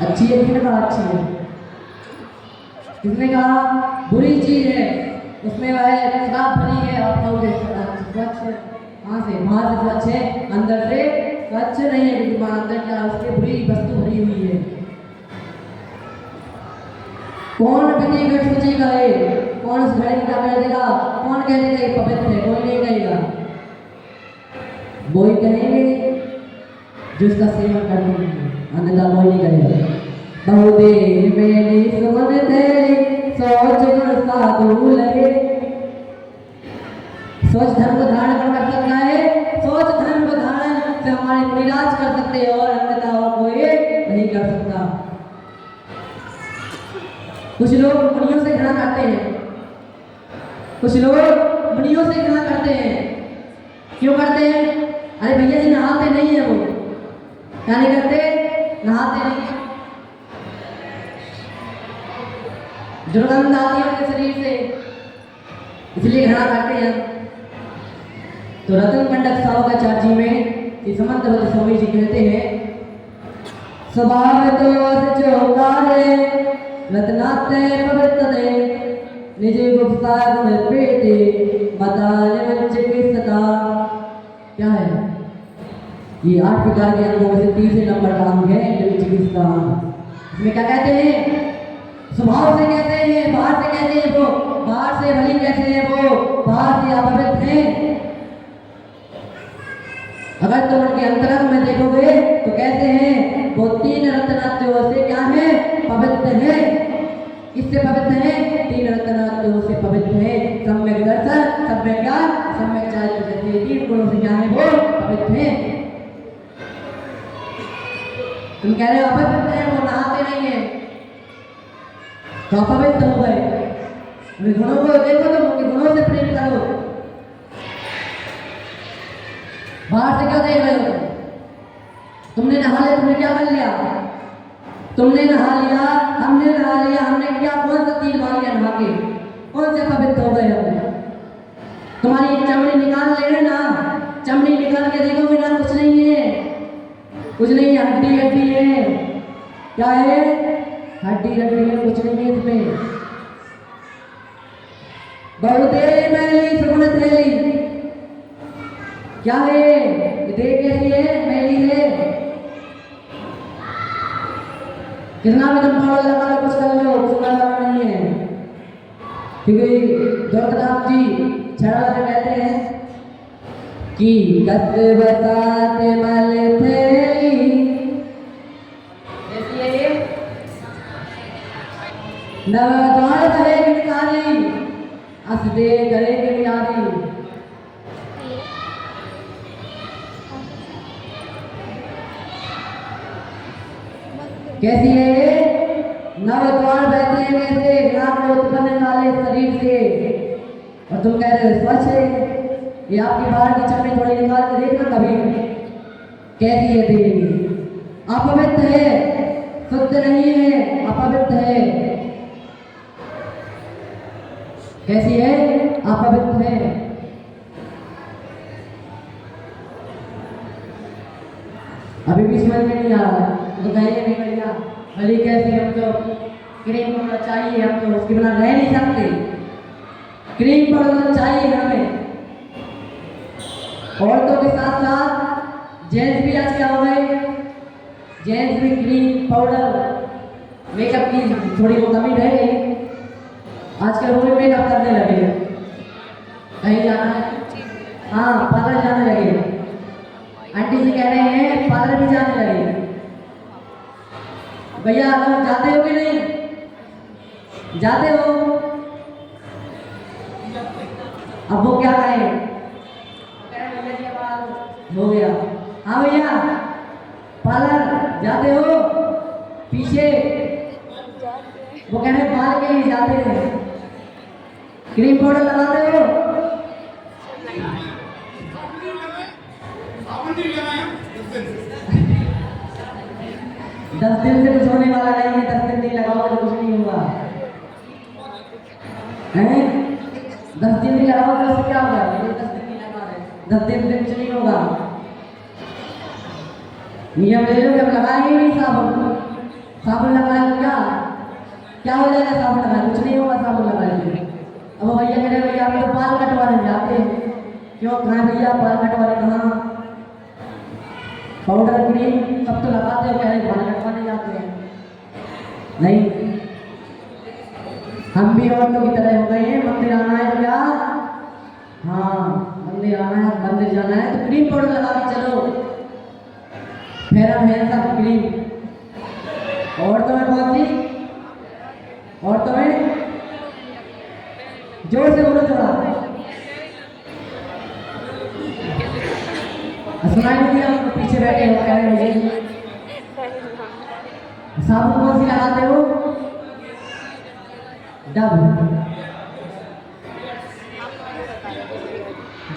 अच्छी है, किसने कहा अच्छी है? किसने कहा बुरी चीज है? उसमें वह शराब भरी है, आप कहोगे स्वच्छ, कहाँ से? बाहर से स्वच्छ है, अंदर से स्वच्छ नहीं है, क्योंकि अंदर क्या उसके बुरी वस्तु भरी हुई है। कौन विधि घट सूची कहे? कौन उस घड़े का कह देगा? कौन कह देगा ये पवित्र है? कोई नहीं कहेगा, वो ही कहेंगे जिसका सेवन करते हैं, अन्यथा कोई नहीं कहेगा। बहुदेव मेरी सुमन तेरी, सोच गुण साधु लगे। सोच धर्म को धारण कर सकता है, सोच धर्म को धारण से हमारे मुनिराज कर सकते हैं, और अन्यथा और कोई नहीं कर सकता। कुछ लोग मुनियों से घृणा करते हैं, कुछ लोग मुनियों से घृणा करते हैं। क्यों करते हैं? अरे भैया जी नहाते नहीं है, वो क्या नहीं करते? नहाते नहीं है, दुर्गंध आती है उनके शरीर से, इसलिए घृणा करते हैं। तो रतन कंडक सावकाचार्य में कि समंतवत स्वामी जी कहते हैं, स्वभाव तो सचोकारे रत्नाते पवित्रते, निजे गुप्ता गुण पेटे मता निवंच कृष्णता। क्या है ये? 8 प्रकार के अंगों में से तीसरे नंबर का अंग है चिकित्सा। इसमें क्या कहते हैं? स्वभाव से कहते हैं, बाहर से कहते हैं, वो बाहर से भली कहते हैं, वो बाहर से अपवित्र हैं। अगर तुम उनके अंतरंग में देखोगे तो कहते हैं वो 3 रत्नात्यों से क्या है? पवित्र है। किससे पवित्र है? 3 रत्नात्यों से पवित्र है। सम्यक दर्शन, सम्यक ज्ञान, सम्यक चारित्र, 3 गुणों से क्या है? वो पवित्र है। तुम कह रहे हो अपवित्र है, वो नहाते नहीं है, तो अपवित्र हो गए। गुणों को देखो, तो उनके गुणों से प्रेम करो। बाहर से क्या देख रहे हो? तुमने नहा लिया, तुमने क्या कर लिया? तुमने नहा लिया, हमने नहा लिया, हमने क्या? कौन सा तीर मार लिया नहा के? कौन से पवित्र हो गए हमने? तुम्हारी चमड़ी निकाल ले ना, चमड़ी निकाल के देखोगे ना, कुछ नहीं है, कुछ नहीं है, हड्डी हड्डी है। क्या है? हड्डी हड्डी है, कुछ नहीं है इसमें। बहुत मैली सुगंध थैली क्या है? देख कैसी है, मैली है। कितना भी तुम पाउडर लगा लो, कुछ कर लो, कुछ लगा नहीं है। क्योंकि द्वारकानाथ जी छड़ा में कहते हैं कि गत बसात मल थैली ऐसी है ये नव द्वार करे निकाली हंसदे करे के नियारी। कैसी है ये? नव द्वार बहते हैं कैसे नाक में उत्पन्न वाले शरीर से, और तुम कह रहे हो स्वच्छ है। ये आपकी बाहर की चमड़ी थोड़ी निकाल के देखना कभी, कैसी है देवी? अपवित्र है, शुद्ध नहीं है, अपवित्र है। कैसी है? अपवित्र है। अभी भी समझ में नहीं आ रहा है तो कहेंगे नहीं भैया भले कैसे, हम तो क्रीम पाउडर चाहिए, हम तो उसके बिना रह नहीं सकते, क्रीम पाउडर चाहिए हमें। औरतों के साथ साथ जेंट्स भी आज क्या हो गए, जेंट्स भी क्रीम पाउडर मेकअप की थोड़ी वो कमी रह गई। आजकल वो भी मेकअप करने लगे, कहीं जाना है, हाँ पार्लर जाने लगे। आंटी जी कह रहे हैं पार्लर भी जाने लगे। भैया आप जाते हो कि नहीं? जाते हो? अब वो क्या कहे, भैया जी अब हो गया। हाँ भैया पार्लर जाते हो? पीछे वो कह रहे बाल के लिए जाते हैं। क्रीम पाउडर लगाते हो? 10 दिन से कुछ होने वाला नहीं है, 10 दिन नहीं लगाओगे तो कुछ नहीं होगा। हैं? 10 दिन नहीं लगाओगे तो क्या होगा? 10 दिन नहीं लगा रहे, 10 दिन से कुछ नहीं होगा। नियम ले लो कि अब लगाएंगे नहीं साबुन, साबुन लगाए तो क्या हो जाएगा? साबुन लगाए कुछ नहीं होगा, साबुन लगाए। अब भैया कह रहे भैया आप तो बाल कटवाने जाते हैं, क्यों कहाँ भैया बाल कटवाने कहाँ? पाउडर क्रीम सब तो लगाते हो, कह रहे बाल कटवाने जाते हैं। नहीं, हम भी औरतों की तरह हो गए हैं। मंदिर आना है तो क्या, हाँ मंदिर आना है, मंदिर जाना है तो क्रीम पाउडर लगा के चलो, फेरा फेरा क्रीम। औरतों में कौन सी? औरतों में जोर से बोलो थोड़ा, सुनाई नहीं दिया? पीछे बैठे हो कह रहे मुझे। साबुन कौन सी लगाते हो? डब।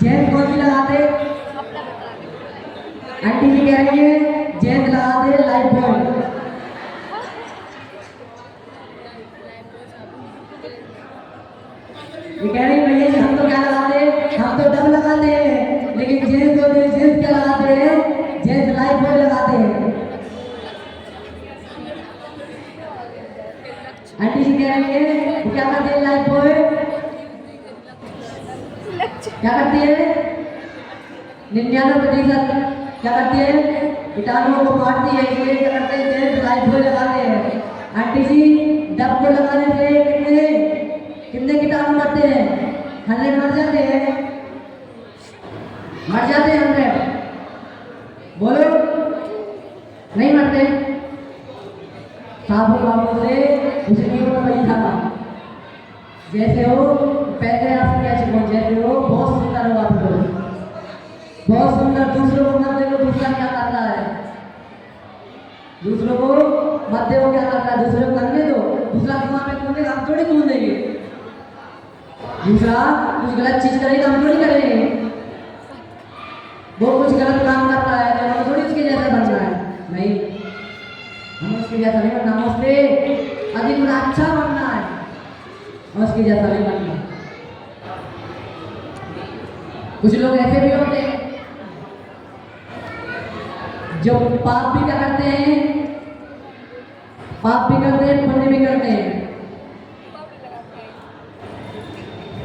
जेंट्स कौन सी लगाते? आंटी जी कह रही है जेंट्स लगाते लाइफ बॉय। ये कह रही भैया जी हम तो क्या लगाते हैं, हम तो डब लगाते हैं, लेकिन जेंट्स होते हैं, जेंट्स क्या लगाते हैं? जेंट्स लाइफ बॉय लगाते हैं। आंटी जी कह रही है क्या करती है लाइफ बॉय? क्या करती है? 99% क्या करती है? कीटाणुओं को मारती है, इसलिए क्या करते हैं? जेंट्स लाइफ बॉय लगाते हैं। आंटी जी डब को लगाने से कितने कीटाणु मरते हैं? 100 मर जाते हैं, मर जाते हैं 100। बोलो नहीं मरते? साबुन वाबुन से कुछ नहीं होता भैया। जैसे हो पहले आप क्या चुको, जैसे हो बहुत सुंदर हो आप लोग, बहुत सुंदर। दूसरों को मत देखो दूसरा क्या करता है, दूसरों को मत देखो क्या करता है, दूसरे को करने दो। दूसरा कुआं में कूदेगा, हम थोड़ी कूदेंगे। दूसरा कुछ गलत चीज करेगा, हम थोड़ी करेंगे। वो कुछ गलत काम करता है तो हमें थोड़ी उसके जैसा बनना है, नहीं हमें उसके जैसा नहीं बनना, हमें उससे अधिक थोड़ा अच्छा बनना है, और उसके जैसा नहीं बनना। कुछ लोग ऐसे भी होते हैं जो पाप भी क्या करते हैं, पाप भी करते हैं, पुण्य भी करते हैं।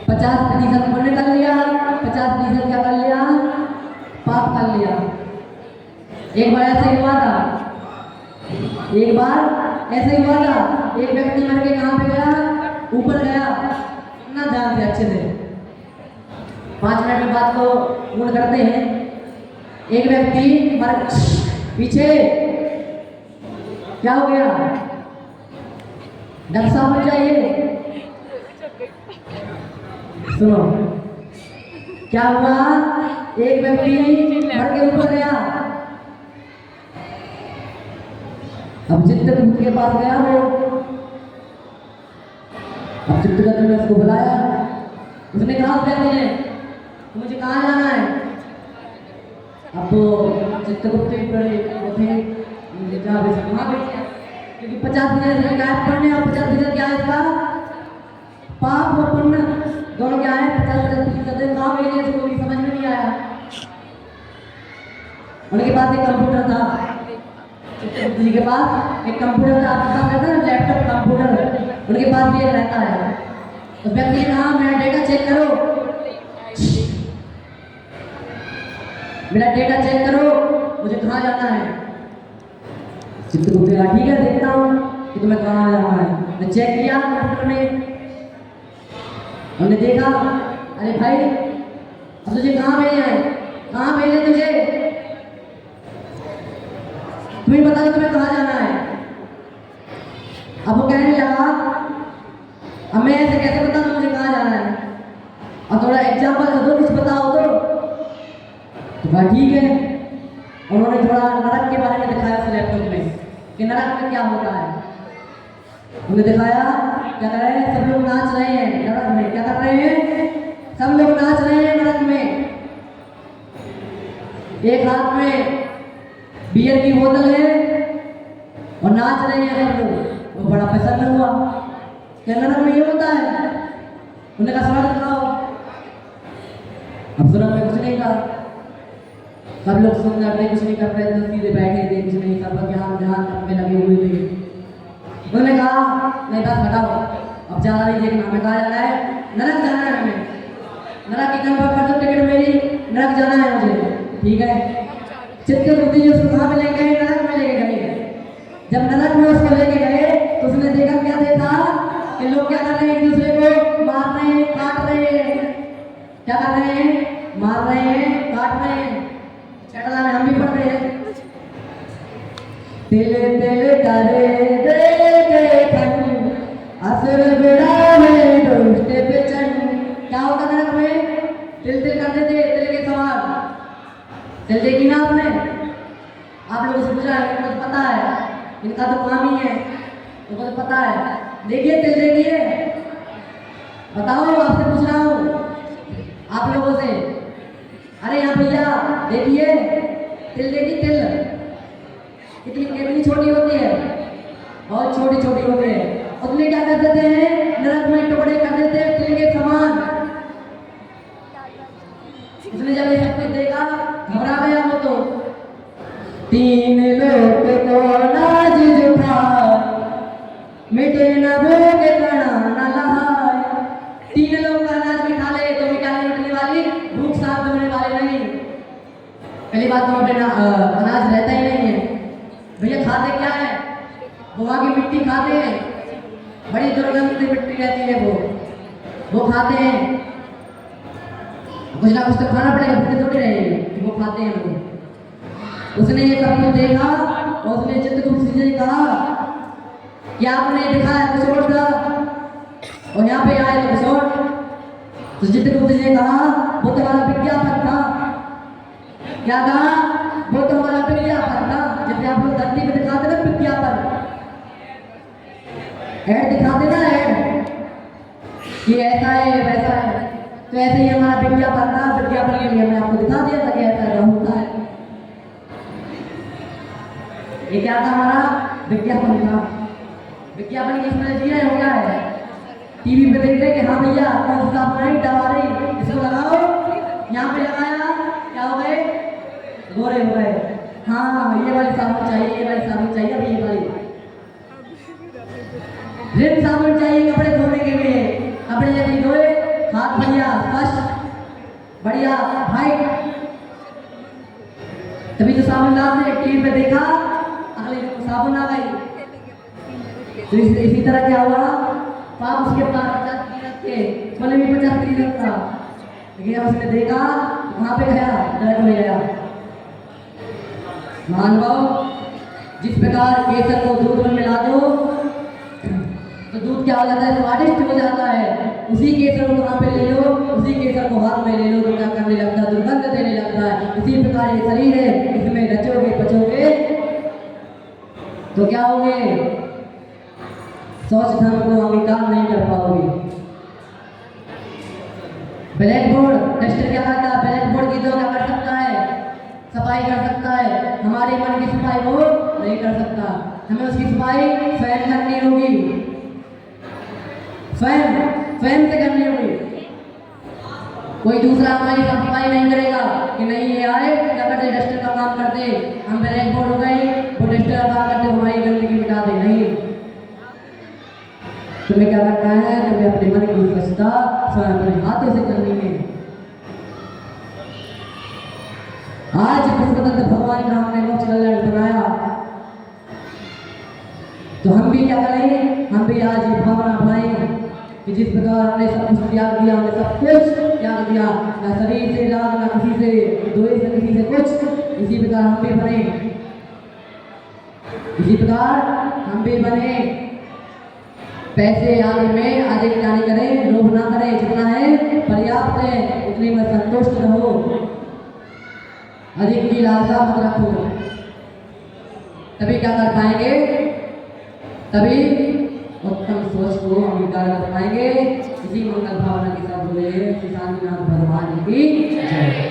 50% पुण्य कर लिया, 50% क्या कर लिया, पाप कर लिया। एक बार ऐसा ही हुआ था, एक बार ऐसा ही हुआ था, एक व्यक्ति मर के कहाँ पे गया, ऊपर गया। सुनना ध्यान से अच्छे से, 5 मिनट में बात को पूर्ण करते हैं। एक व्यक्ति मर, पीछे क्या हो गया, डॉक्टर साहब बन जाइए। सुनो क्या हुआ, एक व्यक्ति मर के ऊपर गया। अब चित्रगुप्त के पास गया वो, अब चित्रगुप्त ने उसको बुलाया। उसने कहा कहते हैं मुझे कहाँ जाना है। अब तो चित्रगुप्त वो थे, क्योंकि 50% गायब पुण्य और 50% क्या है इसका, पाप और पुण्य दोनों क्या है, 50% कहाँ गए इसको भी समझ में नहीं आया। उनके पास एक कंप्यूटर था, चित्रगुप्त जी के पास एक कंप्यूटर था, आपके पास रहता है लैपटॉप कंप्यूटर, उनके पास भी रहता है। तो व्यक्ति ने कहा मेरा डेटा चेक करो, मेरा डेटा चेक करो, मुझे कहाँ जाना है। चित्रगुप्त कहा ठीक है देखता हूँ कि तुम्हें कहाँ जाना है। मैं चेक किया कंप्यूटर में, हमने देखा अरे भाई अब तुझे कहाँ भेजे हैं, कहाँ भेजे तुझे, तुम्हें बता दो तुम्हें कहाँ जाना है। अब वो कहने लगा अब मैं ऐसे कैसे बता दूं मुझे कहाँ जाना है, अब थोड़ा एग्जाम्पल दो, कुछ बताओ तो कहा ठीक है। उन्होंने थोड़ा नरक के बारे में दिखाया उस लैपटॉप में कि नरक में क्या होता है। उन्होंने दिखाया क्या कर रहे हैं, सब लोग नाच रहे हैं नरक में, क्या कर रहे हैं, सब लोग नाच रहे हैं नरक में। एक हाथ में बियर की बोतल है और नाच रहे हैं सब लोग। वो बड़ा प्रसन्न हुआ, क्या नरक में ये होता है। उन्होंने कहा सवाल दिखाओ। अब सुरत में कुछ नहीं था, सब लोग सुन रहे कुछ नहीं कर रहे थे, सीधे बैठे थे, कुछ नहीं, सब ध्यान ध्यान में लगे हुए थे। उन्होंने कहा नहीं बस हटाओ, अब ज्यादा नहीं देखना, हमें कहा जाना है, नरक जाना है, हमें नरक की कंफर्म कर दो टिकट मेरी, नरक जाना है मुझे। ठीक है, चित्रगुप्त जी उसको कहाँ पे लेके गए, नरक में लेके गए। जब नरक में उसको लेके गए तो उसने देखा क्या देखा कि लोग क्या कर रहे हैं, एक दूसरे को मार रहे हैं, काट रहे हैं। क्या कर रहे हैं, मार रहे हैं, काट रहे हैं। चटला में हम भी पढ़ रहे हैं, तिल तिल करे दे खन असुर बिड़ा में डोष्टे पे चढ़। क्या होता था नरक में, तिल तिल करते थे, तिल के सवाल। तिल देखी ना आपने, आप लोगों से पूछा है, मुझे पता है, इनका तो काम ही है, मुझे पता है। देखिए तिल देखिए, बताओ आपसे पूछ रहा हूँ आप लोगों से। अरे यहाँ भैया देखिए तिल देखिए, तिल कितनी छोटी होती है, बहुत छोटी छोटी होती है। उसने क्या कर देते हैं, नरक में टुकड़े कर देते हैं तिल के समान। उसने जब ये सब कुछ देखा घबरा गया वो तो। 3 लोग को नाज जुटा मिटे न भोग कणा न लहाय। 3 लोग का अनाज मिठा ले तो मिटाने मिटने वाली, भूख साफ होने वाले नहीं। पहली बात तो अनाज रहता ही नहीं है भैया। खाते क्या है, वहाँ की मिट्टी खाते हैं, बड़ी दुर्गंध मिट्टी रहती है वो खाते हैं। कुछ ना कुछ तो खाना पड़ेगा, भूखे थोड़ी रहेंगे कि वो खाते हैं वो। उसने ये सब कुछ देखा और उसने चित्रगुप्त जी ने कहा कि आपने दिखाया कुछ और था और यहाँ पे आए तो कुछ और। तो चित्रगुप्त जी ने कहा वो तो हमारा विज्ञापन था। क्या कहा, वो तो हमारा विज्ञापन था, जैसे आप लोग धरती पे दिखाते ना विज्ञापन, ऐड दिखाते ना, ऐड कि ऐसा है वैसा है, तो ऐसे ही हमारा विज्ञापन था। विज्ञापन के लिए हमने आपको दिखा दिया था कि ऐसा होता है। ये क्या था, हमारा विज्ञापन था। विज्ञापन की इसमें जी हो गया है, टीवी पे देख रहे कि हाँ भैया कौन सा पॉइंट दबा रही, इसको लगाओ, यहाँ पे लगाया, क्या हो गए, गोरे हो गए। हाँ ये वाली साबुन चाहिए, ये वाली साबुन चाहिए, अभी ये वाली रिन साबुन चाहिए कपड़े धोने के लिए। कपड़े जब धोए हाथ बढ़िया स्पष्ट बढ़िया वाइट, तभी तो साबुन लाते टीवी पे देखा अगले दिन तो साबुन आ गई। तो इसी तरह क्या हुआ, पाप उसके पास 50 रख के बोले भी 50 रखता, लेकिन जब उसने देखा वहां पे गया डर हो गया। मानव जिस प्रकार केसर को दूध में मिला दो तो दूध क्या हो जाता है, स्वादिष्ट हो जाता है। उसी केसर को वहां पे ले लो, उसी केसर को हाथ में ले लो तो क्या करने लगता है, दुर्गंध देने लगता है। इसी प्रकार ये शरीर है, इसमें रचोगे पचोगे तो क्या होगे, सोच धर्म को अंगीकार नहीं कर पाओगे। ब्लैक बोर्ड डस्टर क्या करता है, ब्लैक बोर्ड की तो क्या कर सकता है, सफाई कर सकता है, हमारे मन की सफाई वो नहीं कर सकता। हमें उसकी सफाई स्वयं करनी होगी, स्वयं से करनी होगी। कोई दूसरा हमारी सफाई नहीं करेगा कि नहीं ये आए क्या करते डस्टर का काम करते, हम ब्लैक बोर्ड हो गए वो डस्टर का काम करते हमारी गंदगी मिटा दे, नहीं। तुम्हें क्या करना है, तुम्हें अपने मन की स्वच्छता स्वयं अपने हाथों से करनी है। आज पुष्पदत्त भगवान का हमने मोक्ष कल्याण बनाया तो हम भी क्या करें, हम भी आज ये भावना अपनाएं कि जिस प्रकार हमने सब कुछ त्याग दिया, हमने सब कुछ त्याग दिया, ना शरीर से राग, ना किसी से द्वेष, ना किसी से कुछ। इसी प्रकार हम भी बने, इसी प्रकार हम भी बने। पैसे आदि में अधिक क्या नहीं करें, लोभ ना करें, जितना है पर्याप्त है उतने में संतुष्ट रहो, अधिक की लालसा मत रखो। तभी क्या कर पाएंगे, तभी उत्तम सोच को अंगीकार कर पाएंगे। इसी मंगल भावना के साथ बोले श्री शांतिनाथ भगवान की जय।